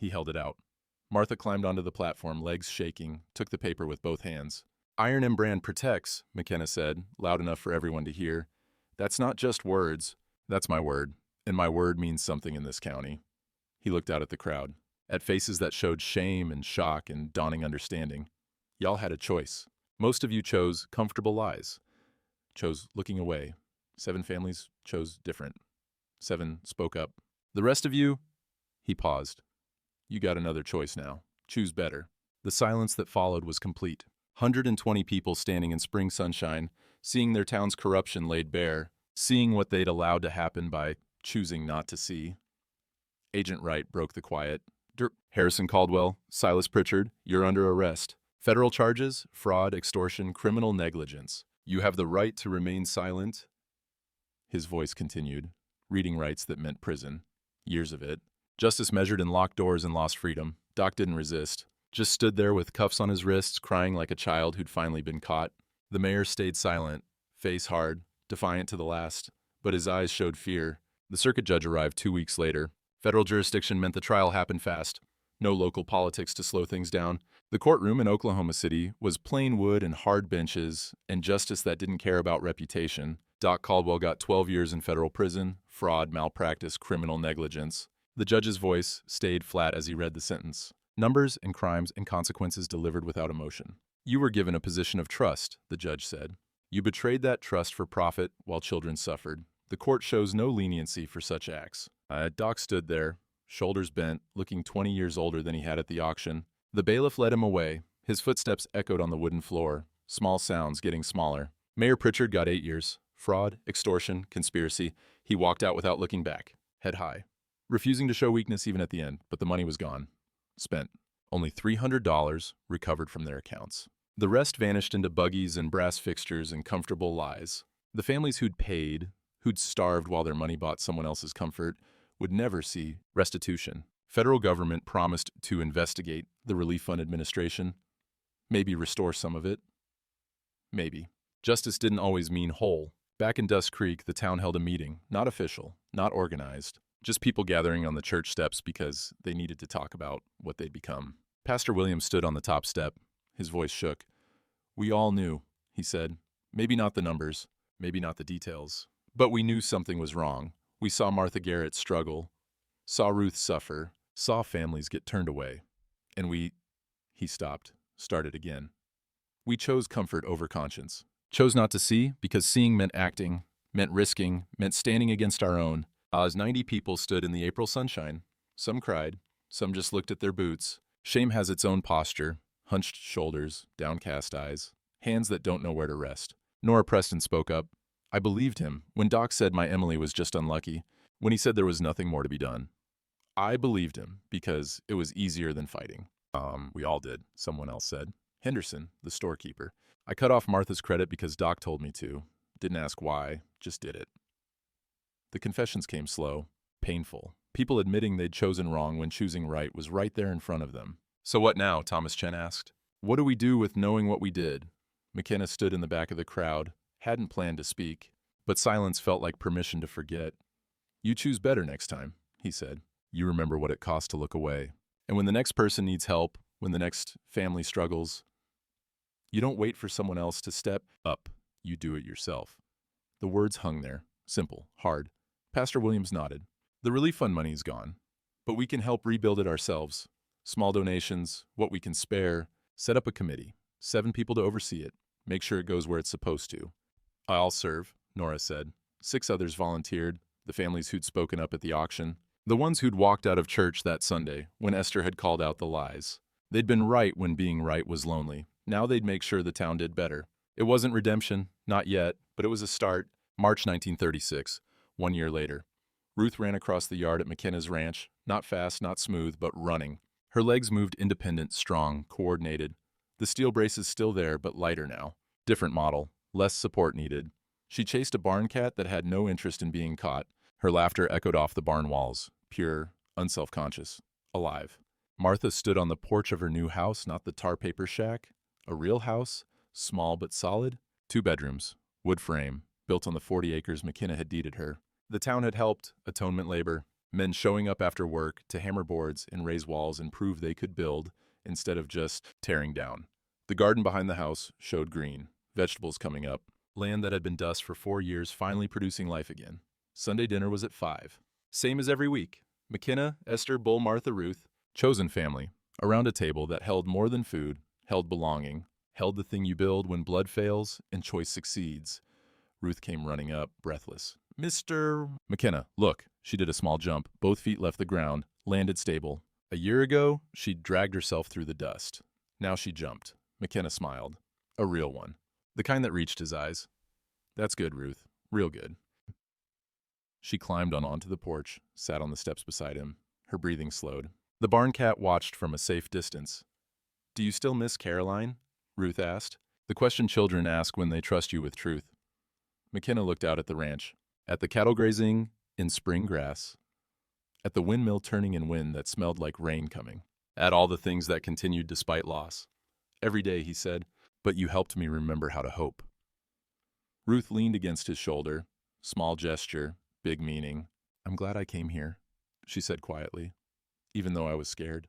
He held it out. Martha climbed onto the platform, legs shaking, took the paper with both hands. Iron and brand protects, McKenna said, loud enough for everyone to hear. That's not just words. That's my word. And my word means something in this county. He looked out at the crowd, at faces that showed shame and shock and dawning understanding. Y'all had a choice. Most of you chose comfortable lies. Chose looking away. 7 families chose different. 7 spoke up. The rest of you, he paused. You got another choice now. Choose better. The silence that followed was complete. 120 people standing in spring sunshine, seeing their town's corruption laid bare, seeing what they'd allowed to happen by choosing not to see. Agent Wright broke the quiet. Harrison Caldwell, Silas Pritchard, you're under arrest. Federal charges, fraud, extortion, criminal negligence. You have the right to remain silent. His voice continued, reading rights that meant prison. Years of it. Justice measured in locked doors and lost freedom. Doc didn't resist. Just stood there with cuffs on his wrists, crying like a child who'd finally been caught. The mayor stayed silent, face hard, defiant to the last, but his eyes showed fear. The circuit judge arrived 2 weeks later. Federal jurisdiction meant the trial happened fast. No local politics to slow things down. The courtroom in Oklahoma City was plain wood and hard benches, and justice that didn't care about reputation. Doc Caldwell got 12 years in federal prison, fraud, malpractice, criminal negligence. The judge's voice stayed flat as he read the sentence. Numbers and crimes and consequences delivered without emotion. You were given a position of trust, the judge said. You betrayed that trust for profit while children suffered. The court shows no leniency for such acts. Doc stood there, shoulders bent, looking 20 years older than he had at the auction. The bailiff led him away. His footsteps echoed on the wooden floor, small sounds getting smaller. Mayor Pritchard got 8 years. Fraud, extortion, conspiracy. He walked out without looking back, head high, refusing to show weakness even at the end, but the money was gone. Spent. Only $300 recovered from their accounts. The rest vanished into buggies and brass fixtures and comfortable lies. The families who'd paid, who'd starved while their money bought someone else's comfort, would never see restitution. Federal government promised to investigate the Relief Fund administration, maybe restore some of it. Maybe. Justice didn't always mean whole. Back in Dust Creek, the town held a meeting, not official, not organized, just people gathering on the church steps because they needed to talk about what they'd become. Pastor Williams stood on the top step. His voice shook. "We all knew," he said. "Maybe not the numbers, maybe not the details, but we knew something was wrong. We saw Martha Garrett struggle, saw Ruth suffer, saw families get turned away. And he stopped, started again. We chose comfort over conscience. Chose not to see because seeing meant acting, meant risking, meant standing against our own. As 90 people stood in the April sunshine. Some cried, some just looked at their boots. Shame has its own posture, hunched shoulders, downcast eyes, hands that don't know where to rest. Nora Preston spoke up. I believed him when Doc said my Emily was just unlucky, when he said there was nothing more to be done. I believed him because it was easier than fighting. We all did, someone else said. Henderson, the storekeeper. I cut off Martha's credit because Doc told me to. Didn't ask why, just did it. The confessions came slow, painful. People admitting they'd chosen wrong when choosing right was right there in front of them. So what now? Thomas Chen asked. What do we do with knowing what we did? McKenna stood in the back of the crowd, hadn't planned to speak, but silence felt like permission to forget. You choose better next time, he said. You remember what it cost to look away. And when the next person needs help, when the next family struggles, you don't wait for someone else to step up. You do it yourself. The words hung there, simple, hard. Pastor Williams nodded. The relief fund money is gone, but we can help rebuild it ourselves. Small donations, what we can spare, set up a committee, 7 people to oversee it, make sure it goes where it's supposed to. I'll serve, Nora said. 6 others volunteered, the families who'd spoken up at the auction, the ones who'd walked out of church that Sunday when Esther had called out the lies. They'd been right when being right was lonely. Now they'd make sure the town did better. It wasn't redemption, not yet, but it was a start. March 1936, 1 year later. Ruth ran across the yard at McKenna's ranch, not fast, not smooth, but running. Her legs moved independent, strong, coordinated. The steel braces still there, but lighter now. Different model, less support needed. She chased a barn cat that had no interest in being caught. Her laughter echoed off the barn walls, pure, unself-conscious, alive. Martha stood on the porch of her new house, not the tar paper shack. A real house, small but solid. 2 bedrooms, wood frame, built on the 40 acres McKenna had deeded her. The town had helped, atonement labor, men showing up after work to hammer boards and raise walls and prove they could build instead of just tearing down. The garden behind the house showed green, vegetables coming up, land that had been dust for 4 years finally producing life again. Sunday dinner was at 5. Same as every week. McKenna, Esther, Bull, Martha, Ruth. Chosen family, around a table that held more than food, held belonging, held the thing you build when blood fails and choice succeeds. Ruth came running up, breathless. Mr. McKenna, look. She did a small jump. Both feet left the ground, landed stable. A year ago, she'd dragged herself through the dust. Now she jumped. McKenna smiled. A real one. The kind that reached his eyes. That's good, Ruth. Real good. She climbed onto the porch, sat on the steps beside him. Her breathing slowed. The barn cat watched from a safe distance. Do you still miss Caroline? Ruth asked. The question children ask when they trust you with truth. McKenna looked out at the ranch, at the cattle grazing in spring grass, at the windmill turning in wind that smelled like rain coming, at all the things that continued despite loss. Every day, he said, but you helped me remember how to hope. Ruth leaned against his shoulder, small gesture, big meaning. I'm glad I came here, she said quietly, even though I was scared.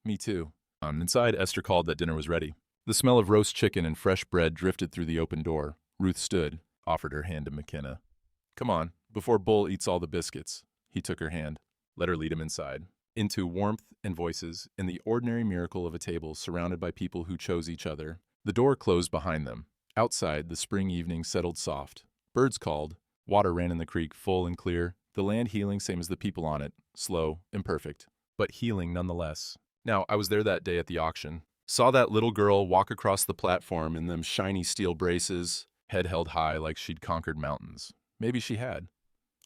Me too. Inside, Esther called that dinner was ready. The smell of roast chicken and fresh bread drifted through the open door. Ruth stood, offered her hand to McKenna. Come on, before Bull eats all the biscuits. He took her hand, let her lead him inside, into warmth and voices, and the ordinary miracle of a table surrounded by people who chose each other. The door closed behind them. Outside, the spring evening settled soft. Birds called. Water ran in the creek, full and clear. The land healing same as the people on it, slow, imperfect, but healing nonetheless. Now, I was there that day at the auction. Saw that little girl walk across the platform in them shiny steel braces, head held high like she'd conquered mountains. Maybe she had.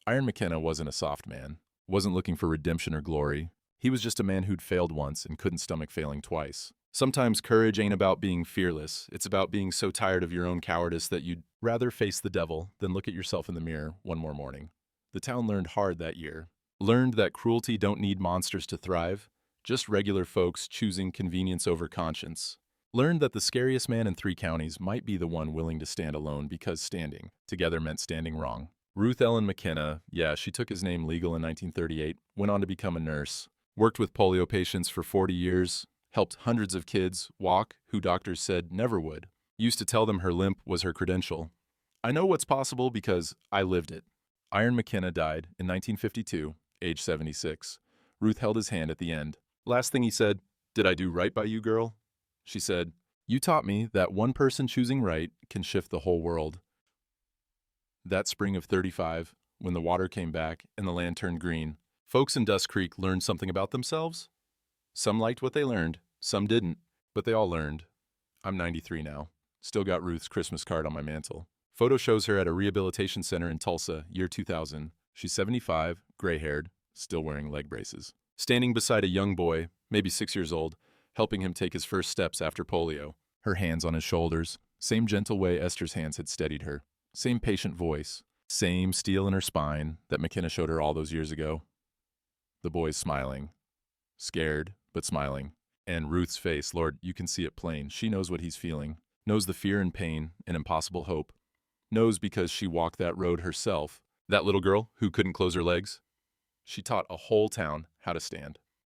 Iron McKenna wasn't a soft man, wasn't looking for redemption or glory. He was just a man who'd failed once and couldn't stomach failing twice. Sometimes courage ain't about being fearless. It's about being so tired of your own cowardice that you'd rather face the devil than look at yourself in the mirror one more morning. The town learned hard that year. Learned that cruelty don't need monsters to thrive, just regular folks choosing convenience over conscience. Learned that the scariest man in 3 counties might be the one willing to stand alone because standing together meant standing wrong. Ruth Ellen McKenna, yeah, she took his name legal in 1938, went on to become a nurse, worked with polio patients for 40 years, helped hundreds of kids walk who doctors said never would. Used to tell them her limp was her credential. I know what's possible because I lived it. Iron McKenna died in 1952, age 76. Ruth held his hand at the end. Last thing he said, "Did I do right by you, girl?" She said, "You taught me that one person choosing right can shift the whole world." That spring of 35, when the water came back and the land turned green, folks in Dust Creek learned something about themselves. Some liked what they learned, some didn't, but they all learned. I'm 93 now. Still got Ruth's Christmas card on my mantle. Photo shows her at a rehabilitation center in Tulsa, year 2000. She's 75, gray-haired, still wearing leg braces. Standing beside a young boy, maybe 6 years old, helping him take his first steps after polio. Her hands on his shoulders, same gentle way Esther's hands had steadied her. Same patient voice, same steel in her spine that McKenna showed her all those years ago. The boy's smiling. Scared, but smiling. And Ruth's face, Lord, you can see it plain. She knows what he's feeling. Knows the fear and pain and impossible hope. Knows because she walked that road herself. That little girl who couldn't close her legs. She taught a whole town how to stand.